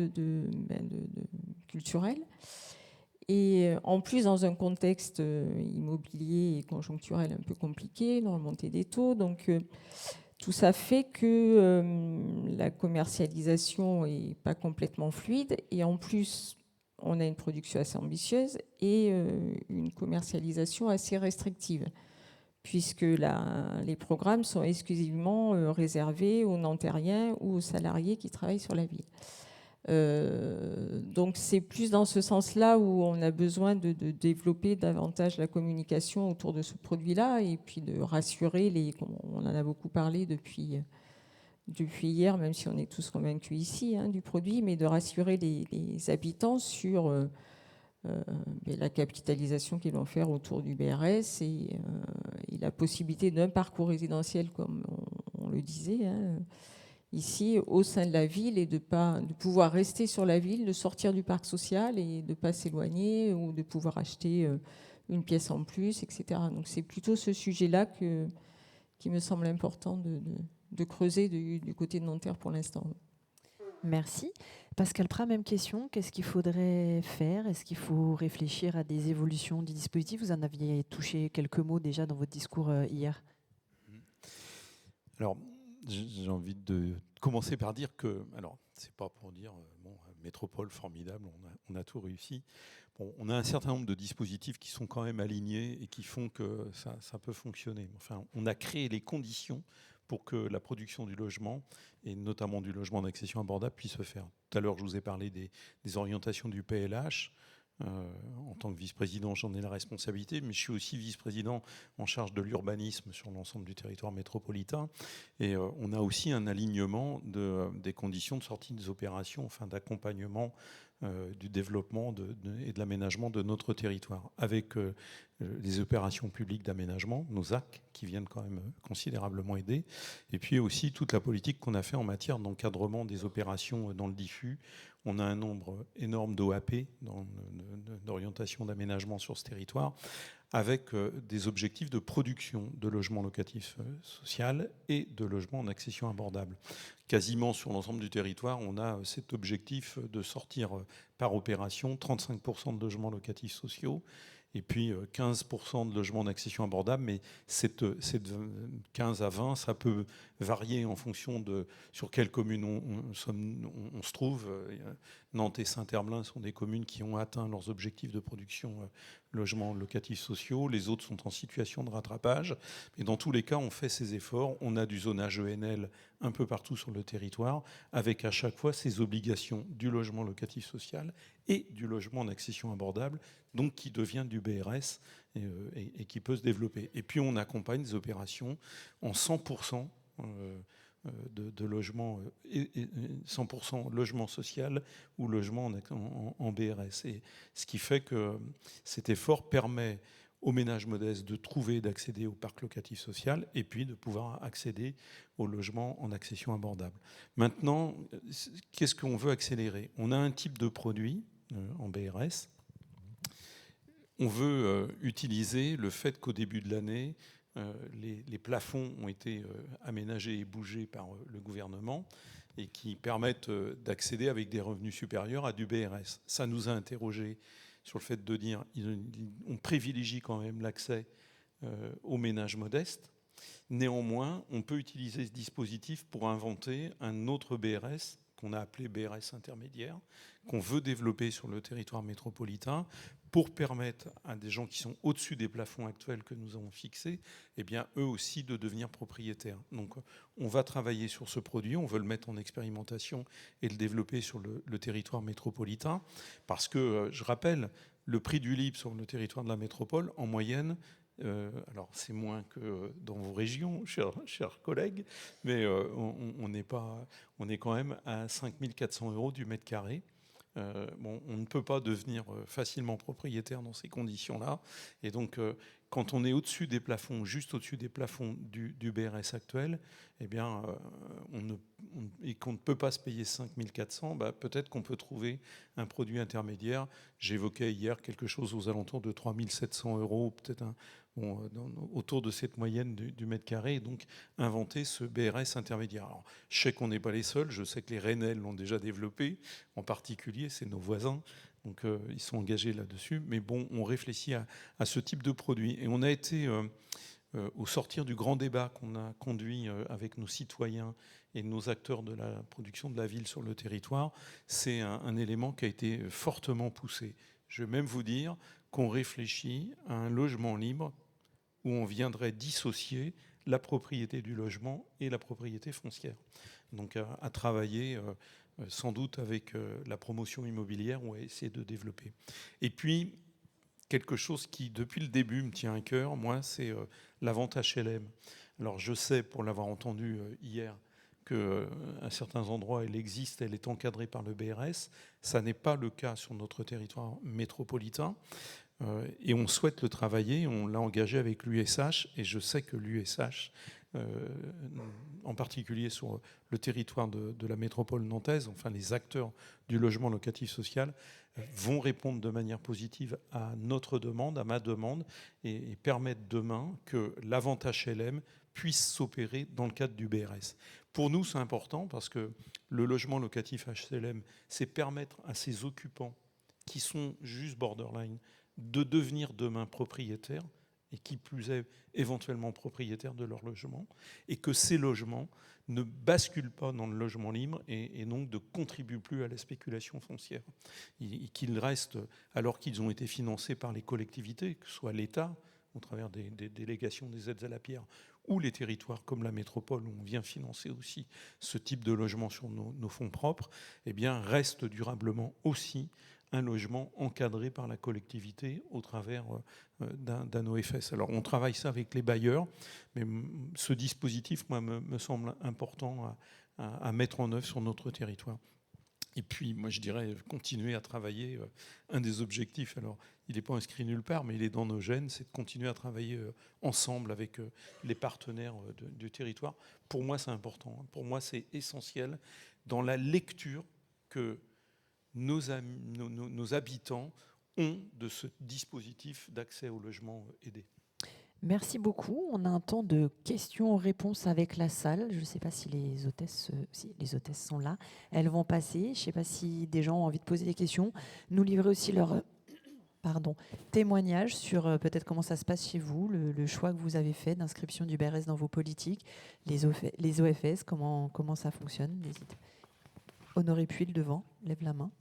culturel. Et en plus, dans un contexte immobilier et conjoncturel un peu compliqué, dans la montée des taux. Donc, tout ça fait que la commercialisation n'est pas complètement fluide. Et en plus, on a une production assez ambitieuse et une commercialisation assez restrictive, puisque les programmes sont exclusivement réservés aux Nantériens ou aux salariés qui travaillent sur la ville. Donc c'est plus dans ce sens-là où on a besoin de développer davantage la communication autour de ce produit-là et puis de rassurer on en a beaucoup parlé depuis hier, même si on est tous convaincus ici du produit, mais de rassurer les habitants sur la capitalisation qu'ils vont faire autour du BRS et la possibilité d'un parcours résidentiel, comme on le disait, ici au sein de la ville, et de pouvoir rester sur la ville, de sortir du parc social et de ne pas s'éloigner ou de pouvoir acheter une pièce en plus, etc. Donc c'est plutôt ce sujet-là qui me semble important de creuser du côté de Nanterre pour l'instant. Merci. Pascal Prat, même question. Qu'est-ce qu'il faudrait faire? Est-ce qu'il faut réfléchir à des évolutions du dispositif? Vous en aviez touché quelques mots déjà dans votre discours hier. Alors, j'ai envie de commencer par dire que, alors, c'est pas pour dire, bon, métropole formidable, on a tout réussi. Bon, on a un certain nombre de dispositifs qui sont quand même alignés et qui font que ça peut fonctionner. Enfin, on a créé les conditions pour que la production du logement, et notamment du logement d'accession abordable, puisse se faire. Tout à l'heure, je vous ai parlé des orientations du PLH. En tant que vice-président, j'en ai la responsabilité, mais je suis aussi vice-président en charge de l'urbanisme sur l'ensemble du territoire métropolitain. Et on a aussi un alignement des conditions de sortie des opérations, enfin d'accompagnement du développement et de l'aménagement de notre territoire, avec les opérations publiques d'aménagement, nos AC, qui viennent quand même considérablement aider, et puis aussi toute la politique qu'on a fait en matière d'encadrement des opérations dans le diffus. On a un nombre énorme d'OAP, d'orientation d'aménagement sur ce territoire, avec des objectifs de production de logements locatifs social et de logements en accession abordable. Quasiment sur l'ensemble du territoire, on a cet objectif de sortir par opération 35% de logements locatifs sociaux et puis 15% de logements d'accession abordable, mais cette 15 à 20, ça peut varier en fonction de sur quelle commune on se trouve. Nantes et Saint-Herblain sont des communes qui ont atteint leurs objectifs de production logements locatifs sociaux. Les autres sont en situation de rattrapage. Mais dans tous les cas, on fait ces efforts. On a du zonage ENL un peu partout sur le territoire, avec à chaque fois ces obligations du logement locatif social et du logement en accession abordable, donc qui devient du BRS et qui peut se développer. Et puis on accompagne des opérations en 100% de logement, 100% logement social ou logement en BRS. Et ce qui fait que cet effort permet aux ménages modestes de trouver et d'accéder au parc locatif social et puis de pouvoir accéder au logement en accession abordable. Maintenant, qu'est-ce qu'on veut accélérer? On a un type de produit en BRS. On veut utiliser le fait qu'au début de l'année, les plafonds ont été aménagés et bougés par le gouvernement et qui permettent d'accéder avec des revenus supérieurs à du BRS. Ça nous a interrogés sur le fait de dire on privilégie quand même l'accès aux ménages modestes. Néanmoins, on peut utiliser ce dispositif pour inventer un autre BRS qu'on a appelé BRS intermédiaire, qu'on veut développer sur le territoire métropolitain pour permettre à des gens qui sont au-dessus des plafonds actuels que nous avons fixés, eh bien, eux aussi de devenir propriétaires. Donc on va travailler sur ce produit, on veut le mettre en expérimentation et le développer sur le territoire métropolitain, parce que, je rappelle, le prix du libre sur le territoire de la métropole, en moyenne, alors c'est moins que dans vos régions, chers collègues, mais on est quand même à 5 400 € du mètre carré. Bon, on ne peut pas devenir facilement propriétaire dans ces conditions-là. Et donc, quand on est au-dessus des plafonds, juste au-dessus des plafonds du BRS actuel, eh bien, et qu'on ne peut pas se payer 5 400, bah, peut-être qu'on peut trouver un produit intermédiaire. J'évoquais hier quelque chose aux alentours de 3 700 €, peut-être autour de cette moyenne du mètre carré, et donc inventer ce BRS intermédiaire. Alors, je sais qu'on n'est pas les seuls, je sais que les Rennais l'ont déjà développé, en particulier, c'est nos voisins, donc ils sont engagés là-dessus, mais bon, on réfléchit à ce type de produit. Et on a été, au sortir du grand débat qu'on a conduit avec nos citoyens et nos acteurs de la production de la ville sur le territoire, c'est un élément qui a été fortement poussé. Je vais même vous dire qu'on réfléchit à un logement libre où on viendrait dissocier la propriété du logement et la propriété foncière. Donc à travailler sans doute avec la promotion immobilière, on va essayer de développer. Et puis, quelque chose qui, depuis le début, me tient à cœur, moi, c'est la vente HLM. Alors je sais, pour l'avoir entendu hier, qu'à certains endroits, elle existe, elle est encadrée par le BRS. Ça n'est pas le cas sur notre territoire métropolitain. Et on souhaite le travailler. On l'a engagé avec l'USH. Et je sais que l'USH, en particulier sur le territoire de la métropole nantaise, enfin les acteurs du logement locatif social, vont répondre de manière positive à notre demande, à ma demande, et permettre demain que la vente HLM puisse s'opérer dans le cadre du BRS. Pour nous, c'est important parce que le logement locatif HLM, c'est permettre à ces occupants qui sont juste borderline de devenir demain propriétaires, et qui plus est éventuellement propriétaires de leur logement, et que ces logements ne basculent pas dans le logement libre et donc ne contribuent plus à la spéculation foncière. Et qu'ils restent, alors qu'ils ont été financés par les collectivités, que ce soit l'État, au travers des délégations des aides à la pierre, ou les territoires comme la métropole, où on vient financer aussi ce type de logement sur nos fonds propres, eh bien, restent durablement aussi un logement encadré par la collectivité au travers d'un OFS. Alors on travaille ça avec les bailleurs, mais ce dispositif, moi, me semble important à mettre en œuvre sur notre territoire. Et puis, moi, je dirais, continuer à travailler. Un des objectifs, alors, il n'est pas inscrit nulle part, mais il est dans nos gènes, c'est de continuer à travailler ensemble avec les partenaires du territoire. Pour moi, c'est important. Pour moi, c'est essentiel dans la lecture que nos habitants ont de ce dispositif d'accès au logement aidé. Merci beaucoup. On a un temps de questions-réponses avec la salle. Je ne sais pas si les hôtesses sont là. Elles vont passer. Je ne sais pas si des gens ont envie de poser des questions. Nous livrer aussi leur témoignage sur peut-être comment ça se passe chez vous, le choix que vous avez fait d'inscription du BRS dans vos politiques, les OFS, comment ça fonctionne. N'hésitez. Honoré Puil devant, lève la main.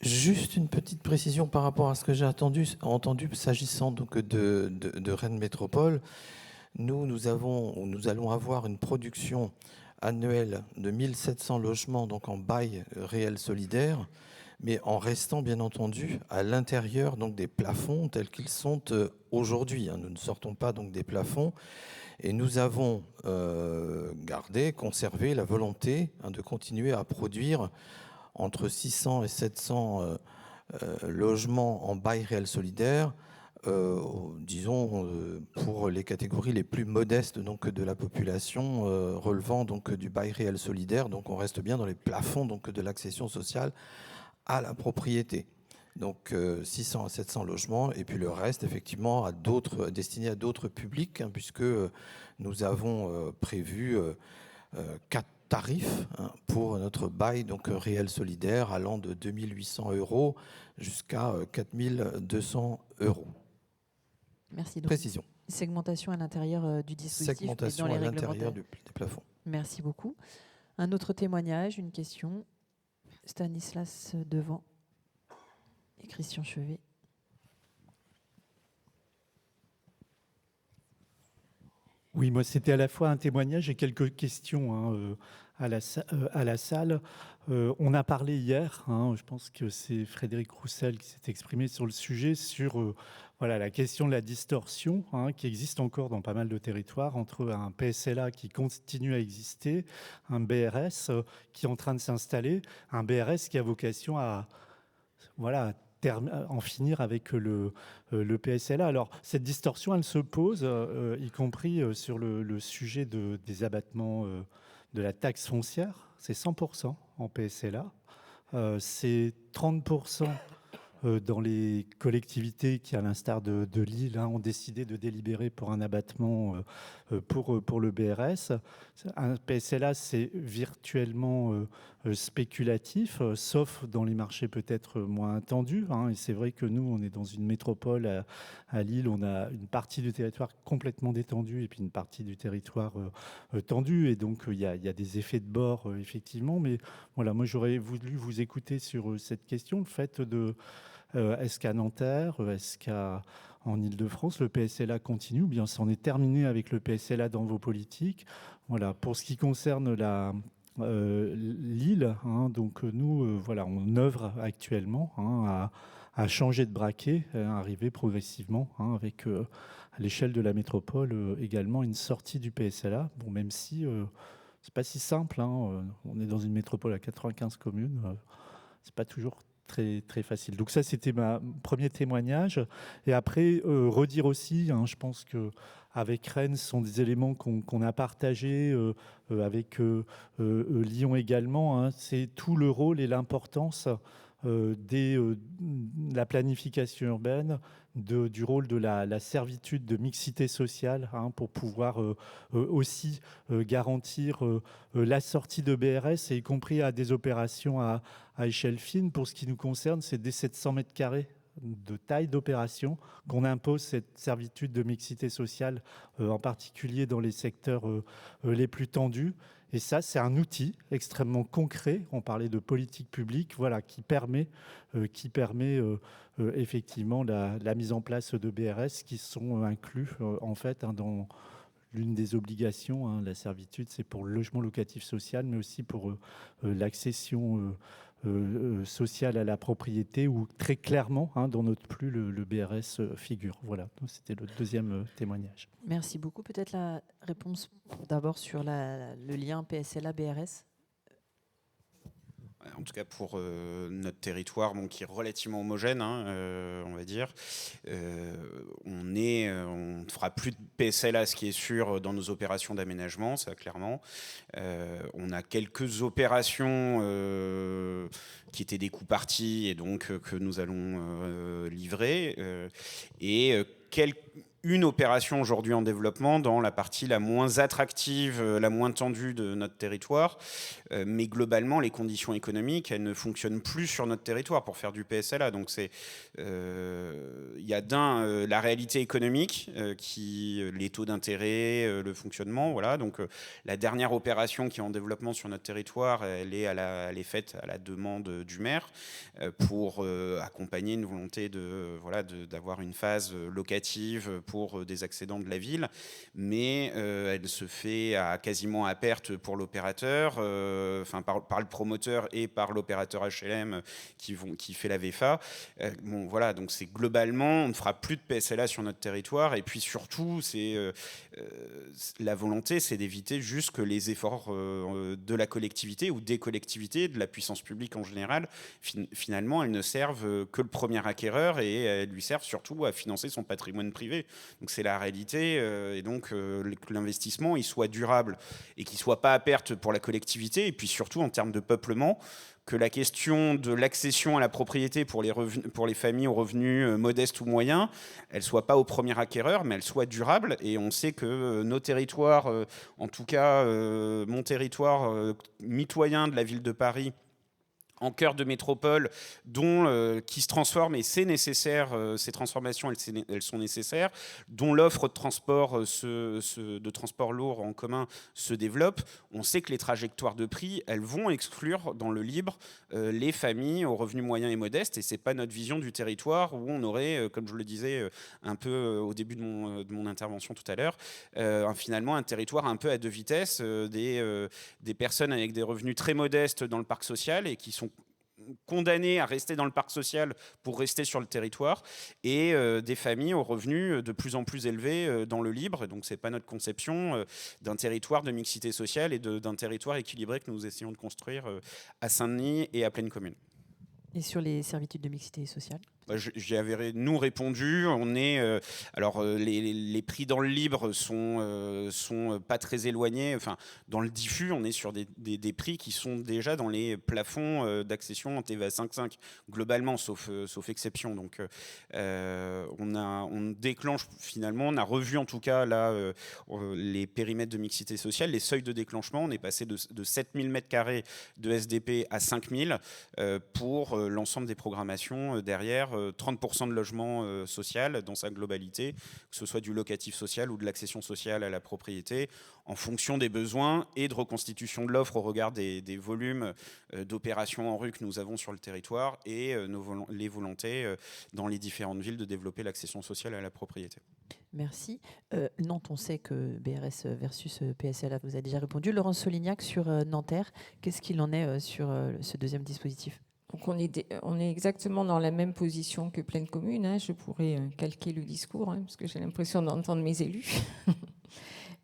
Juste une petite précision par rapport à ce que j'ai entendu s'agissant donc de Rennes Métropole. Nous allons avoir une production annuelle de 1700 logements donc en bail réel solidaire, mais en restant bien entendu à l'intérieur donc des plafonds tels qu'ils sont aujourd'hui. Nous ne sortons pas donc des plafonds, et nous avons conservé la volonté de continuer à produire entre 600 et 700 logements en bail réel solidaire, disons pour les catégories les plus modestes donc de la population relevant donc du bail réel solidaire. Donc on reste bien dans les plafonds donc de l'accession sociale à la propriété. Donc 600 à 700 logements, et puis le reste, effectivement, destiné à d'autres publics, hein, puisque nous avons prévu 4 tarifs, hein, pour notre bail donc réel solidaire, allant de 2 800 € jusqu'à 4 200 €. Merci. Donc, Précision. segmentation à l'intérieur du dispositif, Segmentation mais dans à les l'intérieur réglementaires. des plafonds. Merci beaucoup. Un autre témoignage, une question. Stanislas devant et Christian Chevet. Oui, moi, c'était à la fois un témoignage et quelques questions, hein, à la salle. On a parlé hier, hein, je pense que c'est Frédéric Roussel qui s'est exprimé sur le sujet, sur voilà, la question de la distorsion, hein, qui existe encore dans pas mal de territoires entre un PSLA qui continue à exister, un BRS qui est en train de s'installer, un BRS qui a vocation à voilà, en finir avec le PSLA. Alors, cette distorsion, elle se pose, y compris sur le sujet des abattements de la taxe foncière. C'est 100% en PSLA. C'est 30% dans les collectivités qui, à l'instar de Lille, hein, ont décidé de délibérer pour un abattement pour le BRS. Un PSLA, c'est virtuellement spéculatif, sauf dans les marchés peut-être moins tendus, hein. Et c'est vrai que nous, on est dans une métropole à Lille, on a une partie du territoire complètement détendue et puis une partie du territoire tendu. Et donc, il y a des effets de bord, effectivement. Mais voilà, moi, j'aurais voulu vous écouter sur cette question, le fait de... est-ce qu'à Nanterre, est-ce qu'en Ile-de-France, le PSLA continue ou bien c'en est terminé avec le PSLA dans vos politiques? Voilà. Pour ce qui concerne Lille, hein, donc nous, voilà, on œuvre actuellement, hein, à changer de braquet, arriver progressivement, hein, avec à l'échelle de la métropole également une sortie du PSLA. Bon, même si c'est pas si simple, hein, on est dans une métropole à 95 communes, c'est pas toujours très, très facile. Donc ça, c'était mon premier témoignage. Et après, redire aussi, hein, je pense qu'avec Rennes, ce sont des éléments qu'on a partagés, avec Lyon également, hein, c'est tout le rôle et l'importance de la planification urbaine, du rôle de la servitude de mixité sociale, hein, pour pouvoir aussi garantir la sortie de BRS, et y compris à des opérations à échelle fine. Pour ce qui nous concerne, c'est dès 700 mètres carrés de taille d'opération qu'on impose cette servitude de mixité sociale, en particulier dans les secteurs les plus tendus. Et ça, c'est un outil extrêmement concret. On parlait de politique publique, voilà, qui permet effectivement la mise en place de BRS qui sont inclus en fait, hein, dans l'une des obligations. Hein, la servitude, c'est pour le logement locatif social, mais aussi pour l'accession sociale à la propriété, où très clairement, hein, dans notre plus, le BRS figure. Voilà, c'était le deuxième témoignage. Merci beaucoup. Peut-être la réponse d'abord sur le lien PSLA-BRS. En tout cas, pour notre territoire, bon, qui est relativement homogène, hein, on va dire, on ne fera plus de PSLA, ce qui est sûr, dans nos opérations d'aménagement, ça clairement. On a quelques opérations qui étaient des coûts partis et donc que nous allons livrer, et une opération aujourd'hui en développement dans la partie la moins attractive, la moins tendue de notre territoire. Mais globalement, les conditions économiques, elles ne fonctionnent plus sur notre territoire pour faire du PSLA. Donc il y a la réalité économique, les taux d'intérêt, le fonctionnement. Voilà. Donc la dernière opération qui est en développement sur notre territoire, elle est faite à la demande du maire pour accompagner une volonté d'avoir une phase locative pour des accédants de la ville, mais elle se fait quasiment à perte pour l'opérateur, par le promoteur et par l'opérateur HLM qui fait la VFA. Bon, voilà, donc c'est globalement, on ne fera plus de PSLA sur notre territoire, et puis surtout, la volonté, c'est d'éviter juste que les efforts de la collectivité ou des collectivités, de la puissance publique en général, finalement, elles ne servent que le premier acquéreur, et elles lui servent surtout à financer son patrimoine privé. Donc c'est la réalité, et donc que l'investissement il soit durable et qu'il soit pas à perte pour la collectivité, et puis surtout en termes de peuplement, que la question de l'accession à la propriété pour les familles aux revenus modestes ou moyens, elle soit pas au premier acquéreur, mais elle soit durable. Et on sait que nos territoires, en tout cas mon territoire mitoyen de la ville de Paris, en cœur de métropole, qui se transforme, et c'est nécessaire, ces transformations, elles sont nécessaires, dont l'offre de transport, de transport lourd en commun se développe. On sait que les trajectoires de prix, elles vont exclure dans le libre les familles aux revenus moyens et modestes, et c'est pas notre vision du territoire où on aurait, comme je le disais un peu au début de mon intervention tout à l'heure, finalement un territoire un peu à deux vitesses, des personnes avec des revenus très modestes dans le parc social et qui sont condamnés à rester dans le parc social pour rester sur le territoire, et des familles aux revenus de plus en plus élevés dans le libre. Et donc c'est pas notre conception d'un territoire de mixité sociale et d'un territoire équilibré que nous essayons de construire à Saint-Denis et à Plaine Commune. Et sur les servitudes de mixité sociale? J'y avais nous répondu. On est les prix dans le libre sont pas très éloignés. Enfin, dans le diffus, on est sur des prix qui sont déjà dans les plafonds d'accession en TVA 5.5 globalement, sauf exception. Donc, on déclenche finalement. On a revu en tout cas là les périmètres de mixité sociale, les seuils de déclenchement. On est passé de 7000 m² de SDP à 5000 pour l'ensemble des programmations derrière. 30% de logement social dans sa globalité, que ce soit du locatif social ou de l'accession sociale à la propriété, en fonction des besoins et de reconstitution de l'offre au regard des volumes d'opérations en rue que nous avons sur le territoire et les volontés dans les différentes villes de développer l'accession sociale à la propriété. Merci. Nantes, on sait que BRS versus PSLA vous a déjà répondu. Laurence Solignac sur Nanterre, qu'est-ce qu'il en est sur ce deuxième dispositif? Donc on est exactement dans la même position que Plaine Commune. Hein. Je pourrais calquer le discours, parce que j'ai l'impression d'entendre mes élus.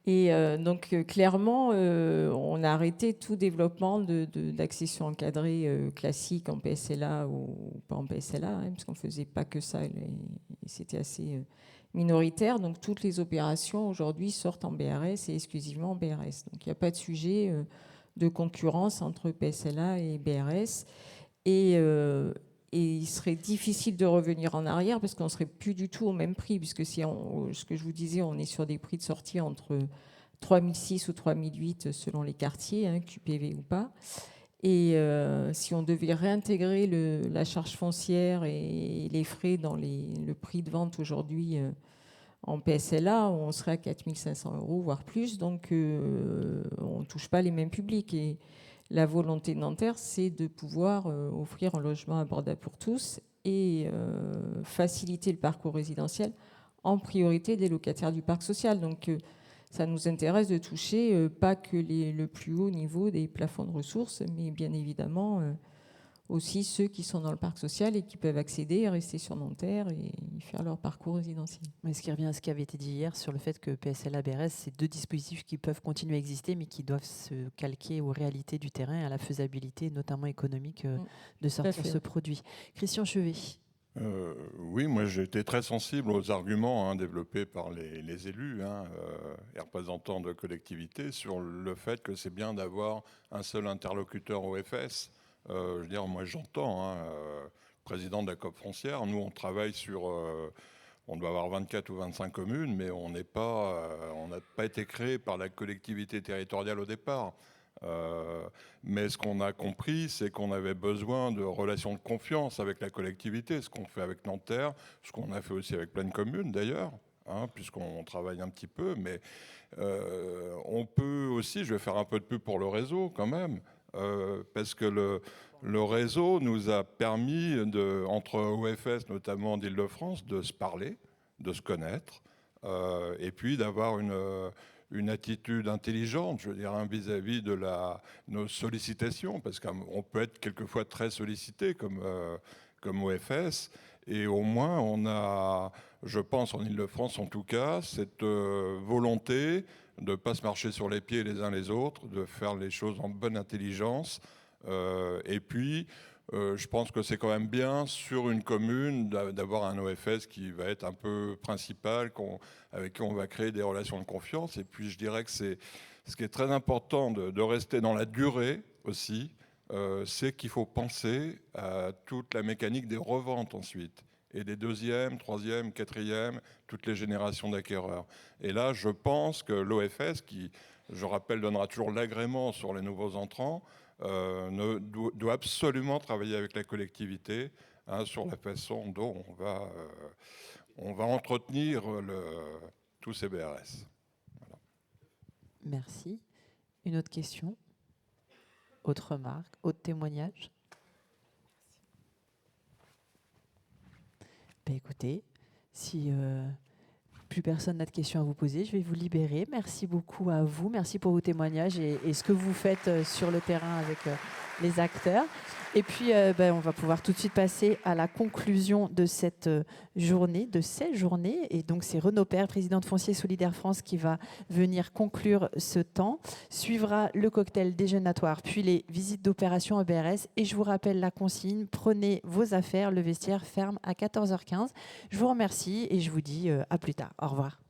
Et donc clairement, on a arrêté tout développement d'accession encadrée classique en PSLA ou pas en PSLA, parce qu'on ne faisait pas que ça, et c'était assez minoritaire. Donc toutes les opérations aujourd'hui sortent en BRS et exclusivement en BRS. Donc il n'y a pas de sujet de concurrence entre PSLA et BRS. Et il serait difficile de revenir en arrière parce qu'on ne serait plus du tout au même prix, puisque si ce que je vous disais, on est sur des prix de sortie entre 3006 ou 3008 selon les quartiers, QPV ou pas. Et si on devait réintégrer la charge foncière et les frais dans le prix de vente aujourd'hui en PSLA, on serait à 4500 €, voire plus. Donc on ne touche pas les mêmes publics. Et la volonté de Nanterre, c'est de pouvoir offrir un logement abordable pour tous et faciliter le parcours résidentiel en priorité des locataires du parc social. Donc ça nous intéresse de toucher pas que le plus haut niveau des plafonds de ressources, mais bien évidemment aussi ceux qui sont dans le parc social et qui peuvent accéder, rester sur Nanterre et faire leur parcours résidentiel. Mais ce qui revient à ce qui avait été dit hier sur le fait que PSLA, BRS, c'est deux dispositifs qui peuvent continuer à exister, mais qui doivent se calquer aux réalités du terrain et à la faisabilité, notamment économique, de sortir ce produit. Christian Chevet. Oui, moi j'ai été très sensible aux arguments développés par les élus et représentants de collectivités sur le fait que c'est bien d'avoir un seul interlocuteur OFS. Je veux dire, moi j'entends, président de la COP foncière, nous on travaille sur, on doit avoir 24 ou 25 communes, mais on n'a pas été créé par la collectivité territoriale au départ. Mais ce qu'on a compris, c'est qu'on avait besoin de relations de confiance avec la collectivité, ce qu'on fait avec Nanterre, ce qu'on a fait aussi avec Plaine Commune d'ailleurs, puisqu'on travaille un petit peu, mais on peut aussi, je vais faire un peu de pub pour le réseau quand même, parce que le réseau nous a permis, entre OFS notamment d'Île-de-France, de se parler, de se connaître, et puis d'avoir une attitude intelligente, je veux dire, vis-à-vis de nos sollicitations, parce qu'on peut être quelquefois très sollicité comme OFS, et au moins on a, je pense en Île-de-France en tout cas, cette volonté de ne pas se marcher sur les pieds les uns les autres, de faire les choses en bonne intelligence, et puis Je pense que c'est quand même bien sur une commune d'avoir un OFS qui va être un peu principal, avec qui on va créer des relations de confiance. Et puis je dirais que ce qui est très important de rester dans la durée aussi, c'est qu'il faut penser à toute la mécanique des reventes ensuite, et des deuxièmes, troisièmes, quatrièmes, toutes les générations d'acquéreurs. Et là, je pense que l'OFS, qui, je rappelle, donnera toujours l'agrément sur les nouveaux entrants, doit absolument travailler avec la collectivité sur la façon dont on va entretenir tous ces BRS. Voilà. Merci. Une autre question? Autre remarque? Autre témoignage? Ben écoutez, si plus personne n'a de questions à vous poser, je vais vous libérer. Merci beaucoup à vous. Merci pour vos témoignages et ce que vous faites sur le terrain avec les acteurs. Et puis, on va pouvoir tout de suite passer à la conclusion de cette journée, de ces journées. Et donc, c'est Renaud Père, président de Foncier Solidaire France, qui va venir conclure ce temps. Suivra le cocktail déjeunatoire, puis les visites d'opération EBRS. Et je vous rappelle la consigne, prenez vos affaires, le vestiaire ferme à 14h15. Je vous remercie et je vous dis à plus tard. Au revoir.